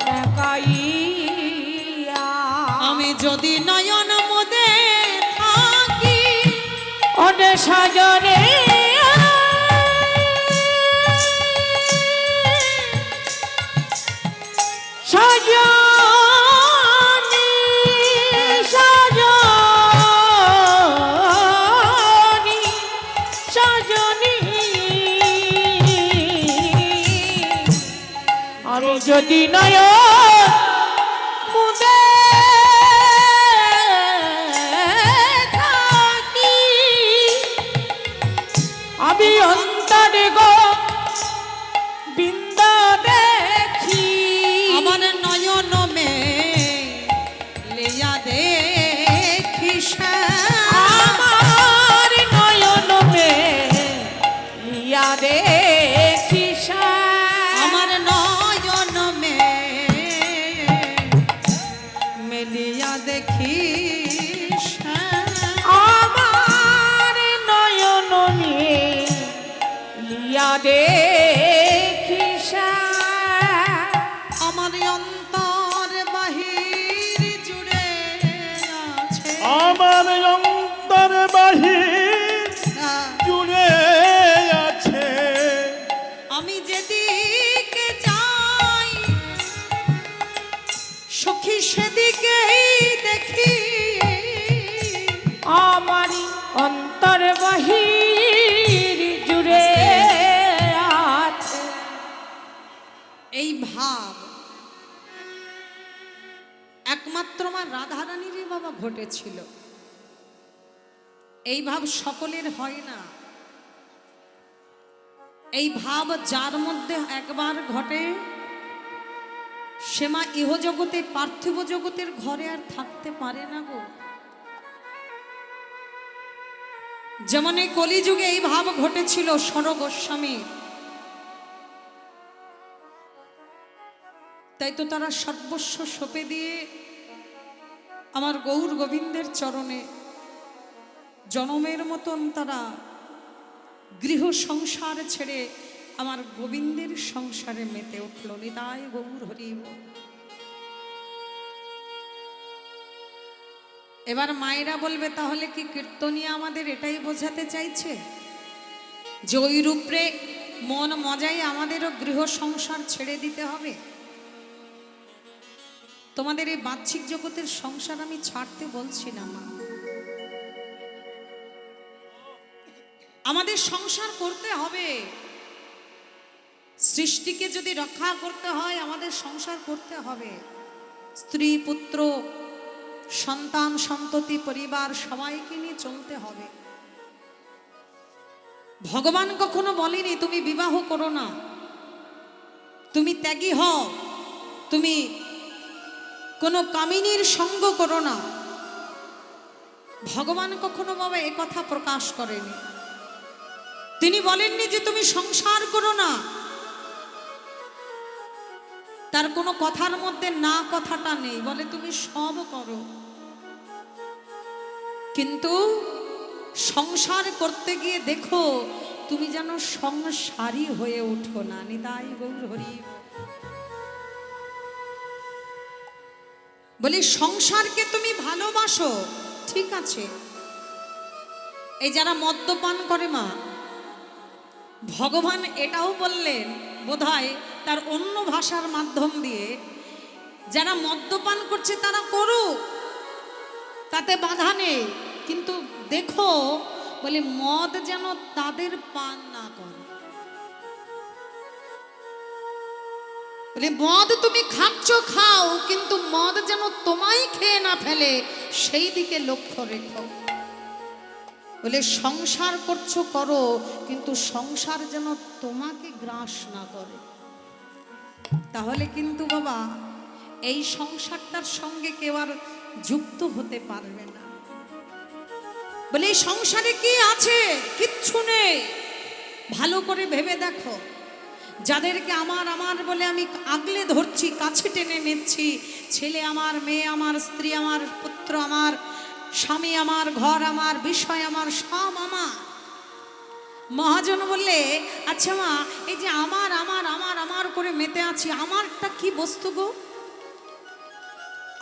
ঠেকাইয়া আমি যদি নয়ন মোদে থাকি ওরে সজনে সজনী সজনী সজনী আমি যদি নয় মুদে থাকি আমি অন্তরে গো বৃন্দা দেখি আমার নয়ন মে লিয়া দেখি আমার নয়ন মে লিয়া দেখি আমার নয়ন মে মেলিয়া দেখি আমার নয়ন মে লিয়া দেখি আমার অন্তর বাহির জুড়ে আছে আমার অন্তর বাহির জুড়ে আছে আমি যেদিকে যাই সখী সেদিকেই দেখি আমারি অন্তর বাহির জুড়ে আছে এই ভাব একমাত্র আমার রাধারানীরই বাবা ঘটেছিল। এই ভাব সকলের হয় না। এই ভাব যার মধ্যে একবার ঘটে সে মা ইহজগতে পার্থিব জগতের ঘরে আর থাকতে পারে না গো। যেমন এই কলিযুগে এই ভাব ঘটেছিল সর গোস্বামী, তাই তো তারা সর্বস্ব সঁপে দিয়ে আমার গৌর গোবিন্দের চরণে জনমের মতন তারা গৃহ সংসার ছেড়ে আমার গোবিন্দের সংসারে মেতে উঠল। নিতাই গৌর হরি বল। এবার মায়েরা বলবে তাহলে কি কীর্তনিয়া আমাদের এটাই বোঝাতে চাইছে যে ওই রূপে মন মজাই আমাদেরও গৃহ সংসার ছেড়ে দিতে হবে? তোমাদের এই বাহ্যিক জগতের সংসার আমি ছাড়তে বলছি না মা, আমাদের সংসার করতে হবে। সৃষ্টিকে যদি রক্ষা করতে হয় আমাদের সংসার করতে হবে। স্ত্রী পুত্র সন্তান সন্ততি পরিবার সবাইকে নিয়ে চলতে হবে। ভগবান কখনো বলেনি তুমি বিবাহ করো না, তুমি ত্যাগী হও, তুমি কোনো কামিনীর সঙ্গ করো না। ভগবান কখনো বাবা এ কথা প্রকাশ করেনি। তিনি বলেননি যে তুমি সংসার করো না। তার কোনো কথার মধ্যে না কথাটা নেই, বলে তুমি সব করো, কিন্তু সংসার করতে গিয়ে দেখো তুমি যেন সংসারী হয়ে উঠো না। নিতাই গৌর হরি বলি সংসারকে তুমি ভালোবাসো ঠিক আছে। এই যারা মদ্যপান করে মা, ভগবান এটাও বললেন বোধহয় তার অন্য ভাষার মাধ্যম দিয়ে, যারা মদ্যপান করছে তারা করুক, তাতে বাধা নেই, কিন্তু দেখো বলে মদ যেন তাদের পান না করে। বলে মদ তুমি খাচ্ছ খাও, কিন্তু মদ যেন তোমায় খেয়ে না ফেলে সেই দিকে লক্ষ্য রেখো। বলে সংসার করছো করো, কিন্তু সংসার যেন তোমাকে গ্রাস না করে। তাহলে কিন্তু বাবা এই সংসারটার সঙ্গে কেউ আর যুক্ত হতে পারবে না। বলে এই সংসারে কি আছে? কিচ্ছু নেই। ভালো করে ভেবে দেখো, যাদেরকে আমার আমার বলে আমি আগলে ধরছি, কাছে টেনে নিচ্ছি, ছেলে আমার, মেয়ে আমার, স্ত্রী আমার, পুত্র আমার, স্বামী আমার, ঘর আমার, বিষয় আমার, সব আমার। মহাজন বললে আচ্ছা মা, এই যে আমার আমার আমার আমার করে মেতে আছি, আমারটা কি বস্তু গো?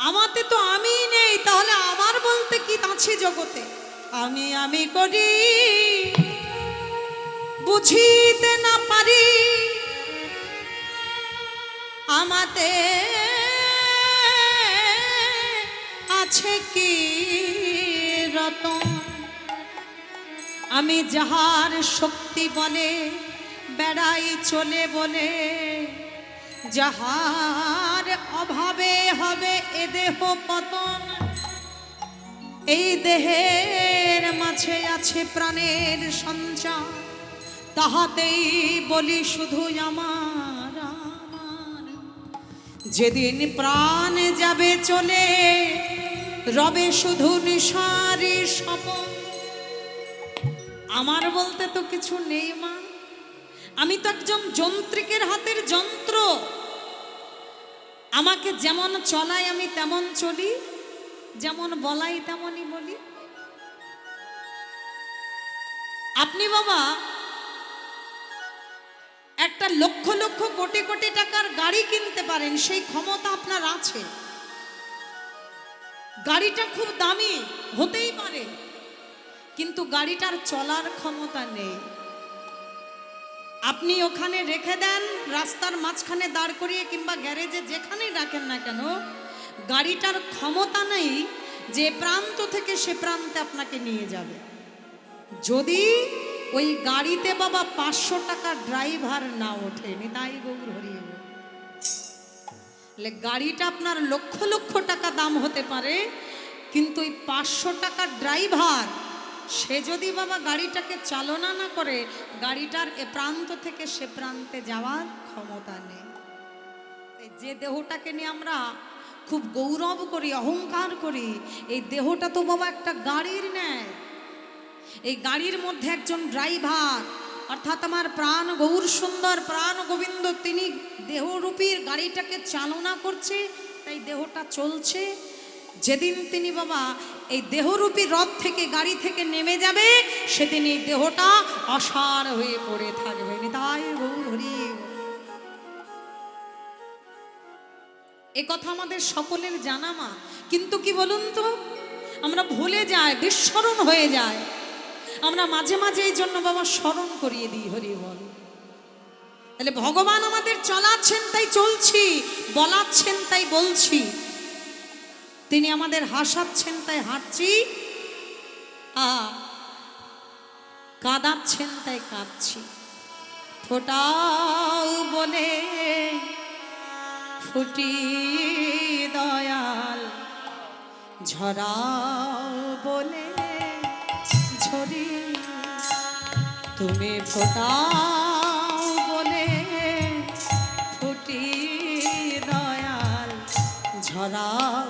আমাতে তো আমি নেই, তাহলে আমার বলতে কি আছে জগতে? আমি আমি করি বুঝিতে না পারি, আমাতে আছে কি রতন, আমি যাহার শক্তি বলে বেড়াই চলে বলে, যাহার অভাবে হবে এ দেহ পতন। এই দেহের মাঝে আছে প্রাণের সঞ্চার, তাহাতেই বলি শুধু আমার আমার। যেদিন প্রাণ যাবে চলে রবে শুধু নিশারি স্বপন। আমার বলতে তো কিছু নেই মা, আমি তো একজন যন্ত্রিকের হাতের যন্ত্র। আমাকে যেমন চলাই আমি তেমন চলি, যেমন বলাই তেমনই বলি। আপনি বাবা একটা লক্ষ লক্ষ কোটি কোটি টাকার গাড়ি কিনতে পারেন, সেই ক্ষমতা আপনার আছে। গাড়িটা খুব দামি হতেই পারে, কিন্তু গাড়িটার চলার ক্ষমতা নেই। আপনি ওখানে রেখে দেন, রাস্তার মাঝখানে দাঁড় করিয়ে কিংবা গ্যারেজে যেখানেই রাখেন না কেন, গাড়িটার ক্ষমতা নেই যে প্রান্ত থেকে সে প্রান্তে আপনাকে নিয়ে যাবে। যদি ওই গাড়িতে বাবা 500 টাকা ড্রাইভার না ওঠে, নিতাই গৌর হরি বল। গাড়িটা আপনার লক্ষ লক্ষ টাকা দাম হতে পারে, কিন্তু ওই 500 টাকার ড্রাইভার সে যদি বাবা গাড়িটাকে চালনা না করে, গাড়িটার এ প্রান্ত থেকে সে প্রান্তে যাওয়ার ক্ষমতা নেই। যে দেহটাকে নিয়ে আমরা খুব গৌরব করি, অহংকার করি, এই দেহটা তো বাবা একটা গাড়ির ন্যায়। এই গাড়ির মধ্যে একজন ড্রাইভার, অর্থাৎ আমার প্রাণ গৌর সুন্দর প্রাণ গোবিন্দ, তিনি দেহরূপীর গাড়িটাকে চালনা করছে, তাই দেহটা চলছে। যেদিন তিনি বাবা এই দেহরূপী রথ থেকে গাড়ি থেকে নেমে যাবে, সেদিন এই দেহটা অসার হয়ে পড়ে থাকবে। নিতাই গৌর হরি। এ কথা আমাদের সকলের জানা মা, কিন্তু কি বলুন তো, আমরা ভুলে যাই, বিস্মরণ হয়ে যায়। আমরা মাঝে মাঝে এই জন্য বাবা স্মরণ করিয়ে দিই, হরি বল। তাহলে ভগবান আমাদের চলাচ্ছেন তাই চলছি, বলাচ্ছেন তাই বলছি, তিনি আমাদের হাসাচ্ছেন তাই হাঁটছি, কাঁদাচ্ছেন তাই কাঁদছি। ফোটাও বলে ফুটি দয়াল, ঝরাও বলে ঝরি। তুমি ফোটাও বলে ফুটি দয়াল, ঝরাও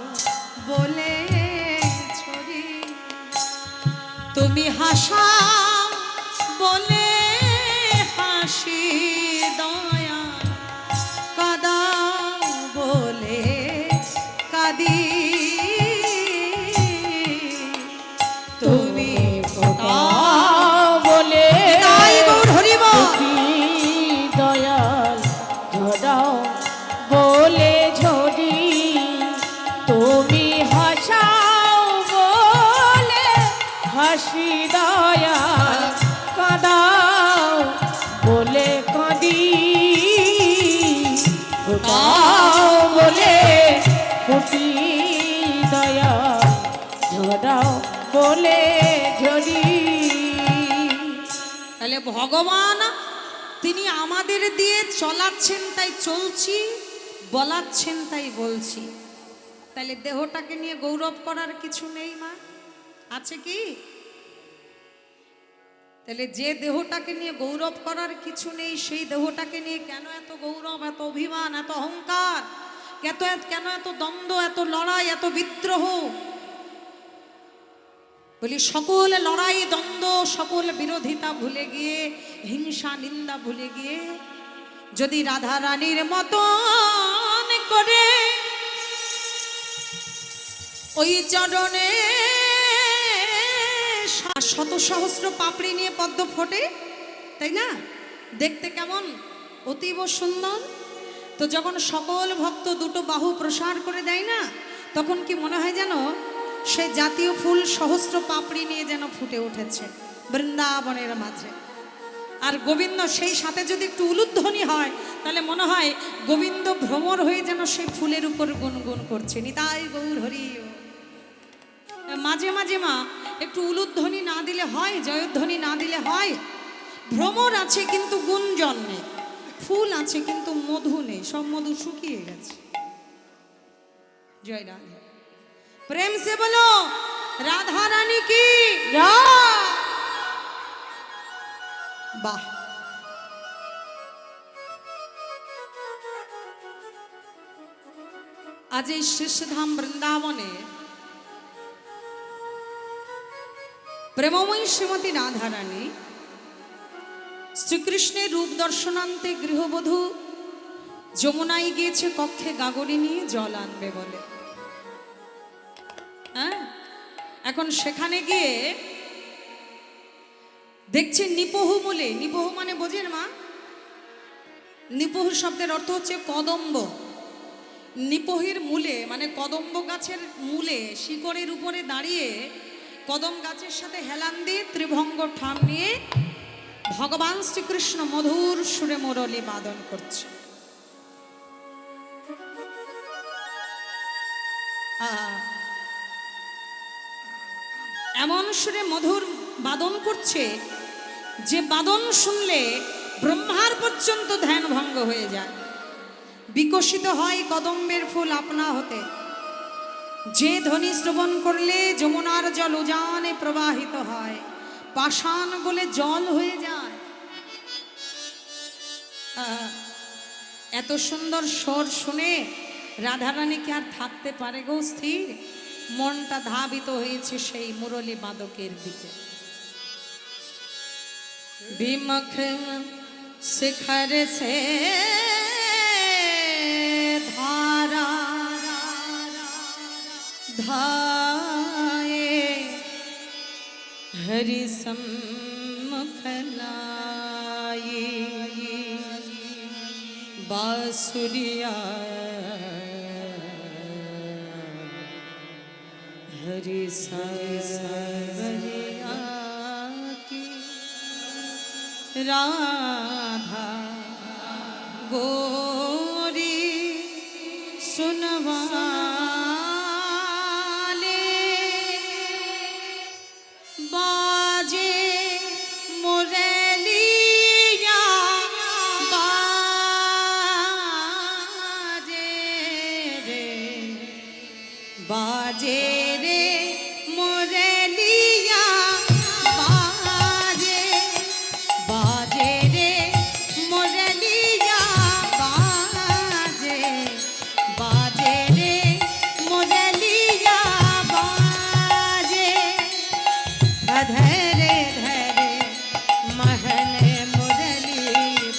বলে ঝরি। তুমি হাসাও বলে হাসি দয়াল, কাঁদাও বলে কাঁদি। তুমি ফোটাও বলে নিতাই গৌর হরি বল। দয়াল ঝরাও বলে ঝরি। তুমি হাসাও বলে হাসি দয়াল, কাঁদাও বলে কাঁদি। ফোটাও বলে ফুটি দয়াল, ঝরাও বলে ঝরি। তাহলে ভগবান তিনি আমাদের দিয়ে চলাচ্ছেন তাই চলছি, বলাচ্ছেন তাই বলছি। তাহলে দেহটাকে নিয়ে গৌরব করার কিছু নেই মা, আছে কি? তাহলে যে দেহটাকে নিয়ে গৌরব করার কিছু নেই, সেই দেহটাকে নিয়ে কেন এত গৌরব, এত অভিমান, এত অহংকার, কেন এত দ্বন্দ্ব, এত লড়াই, এত বিদ্রোহ? বলি সকল লড়াই দ্বন্দ্ব, সকল বিরোধিতা ভুলে গিয়ে, হিংসা নিন্দা ভুলে গিয়ে, যদি রাধা রানীর মতন করে ওই চরণে শত সহস্র পাপড়ি নিয়ে পদ্ম ফোটে, তাই না? দেখতে কেমন অতীব সুন্দর। তো যখন সকল ভক্ত দুটো বাহু প্রসার করে দেয় না, তখন কি মনে হয় যেন সে জাতীয় ফুল সহস্র পাপড়ি নিয়ে যেন ফুটে উঠেছে বৃন্দাবনের মাঝে। আর গোবিন্দ সেই সাথে যদি একটু উলুধ্বনি হয়, তাহলে মনে হয় গোবিন্দ ভ্রমর হয়ে যেন সেই ফুলের উপর গুনগুন করছে। নিতাই গৌর হরি। মাঝে মাঝে মা একটু উলুধ্বনি না দিলে হয়, জয়ধ্বনি না দিলে হয়? ভ্রমর আছে কিন্তু গুঞ্জন নেই, ফুল আছে কিন্তু মধু নেই, সব মধু শুকিয়ে গেছে। জয় রাধে। প্রেম সে বলো রাধা রানী কি। বাহ। আজ এই শীর্ষধাম বৃন্দাবনে প্রেমময়ী শ্রীমতী রাধা রানী শ্রীকৃষ্ণের রূপ দর্শনান্তে গৃহবধূ যমুনায় গিয়েছে কক্ষে গাগরি নিয়ে জল আনবে বলে। হ্যাঁ, এখন সেখানে গিয়ে দেখছে নিপহু মূলে, নিপহু মানে বোঝেন মা? নিপহু শব্দের অর্থ হচ্ছে কদম্ব। নিপহির মূলে মানে কদম্ব গাছের মূলে শিকড়ের উপরে দাঁড়িয়ে কদম গাছের সাথে হেলান দিয়ে ত্রিভঙ্গ ঠাম নিয়ে ভগবান শ্রীকৃষ্ণ মধুর সুরে মুরলী বাদন করছে। এমন সুরে মধুর বাদন করছে যে বাদন শুনলে ব্রহ্মার পর্যন্ত ধ্যান ভঙ্গ হয়ে যায়। বিকশিত হয় কদম্বের ফুল আপনা হতে, যে ধ্বনি শ্রবণ করলে যমুনার জল উজানে প্রবাহিত হয়, পাষাণ গলে জল হয়ে যায়। এত সুন্দর স্বর শুনে রাধারানী কি আর থাকতে পারে গো স্থির? মনটা ধাবিত হয়েছে সেই মুরলী বাদকের দিকে। বিমুখ শিখর সে ধারা ধায়ে हरि सम्मुख लाए बांसुरिया हरि सावरिया की राधा गोरी सुनवा बाजे रे मुरलिया बाजे, बाजे रे मुरलिया बाजे, बाजे रे मुरलिया बाजे। अधरे धरे महल मुरली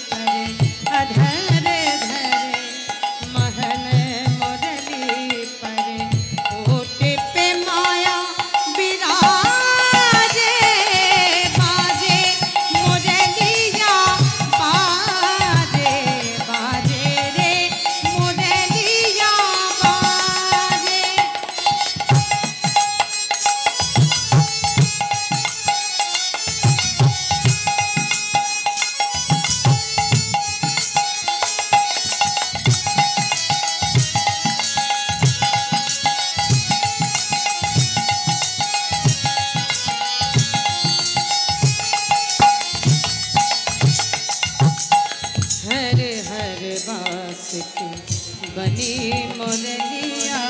पर, अधरे धरे महल मुरली पर, बनी मुरलिया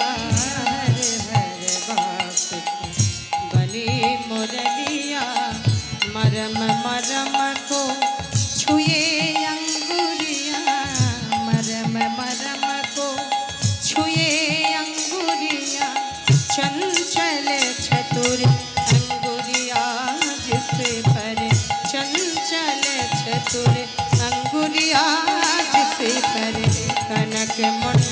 हर हर बास की बनी मुरलिया। मरम मरम को छुए अंगुरिया, मरम मरम को छुए अंगुरिया। चंचल चतुर अंगुरिया जिस पर, चंचल चतुर अंगुरिया जिस पर कनक मुंड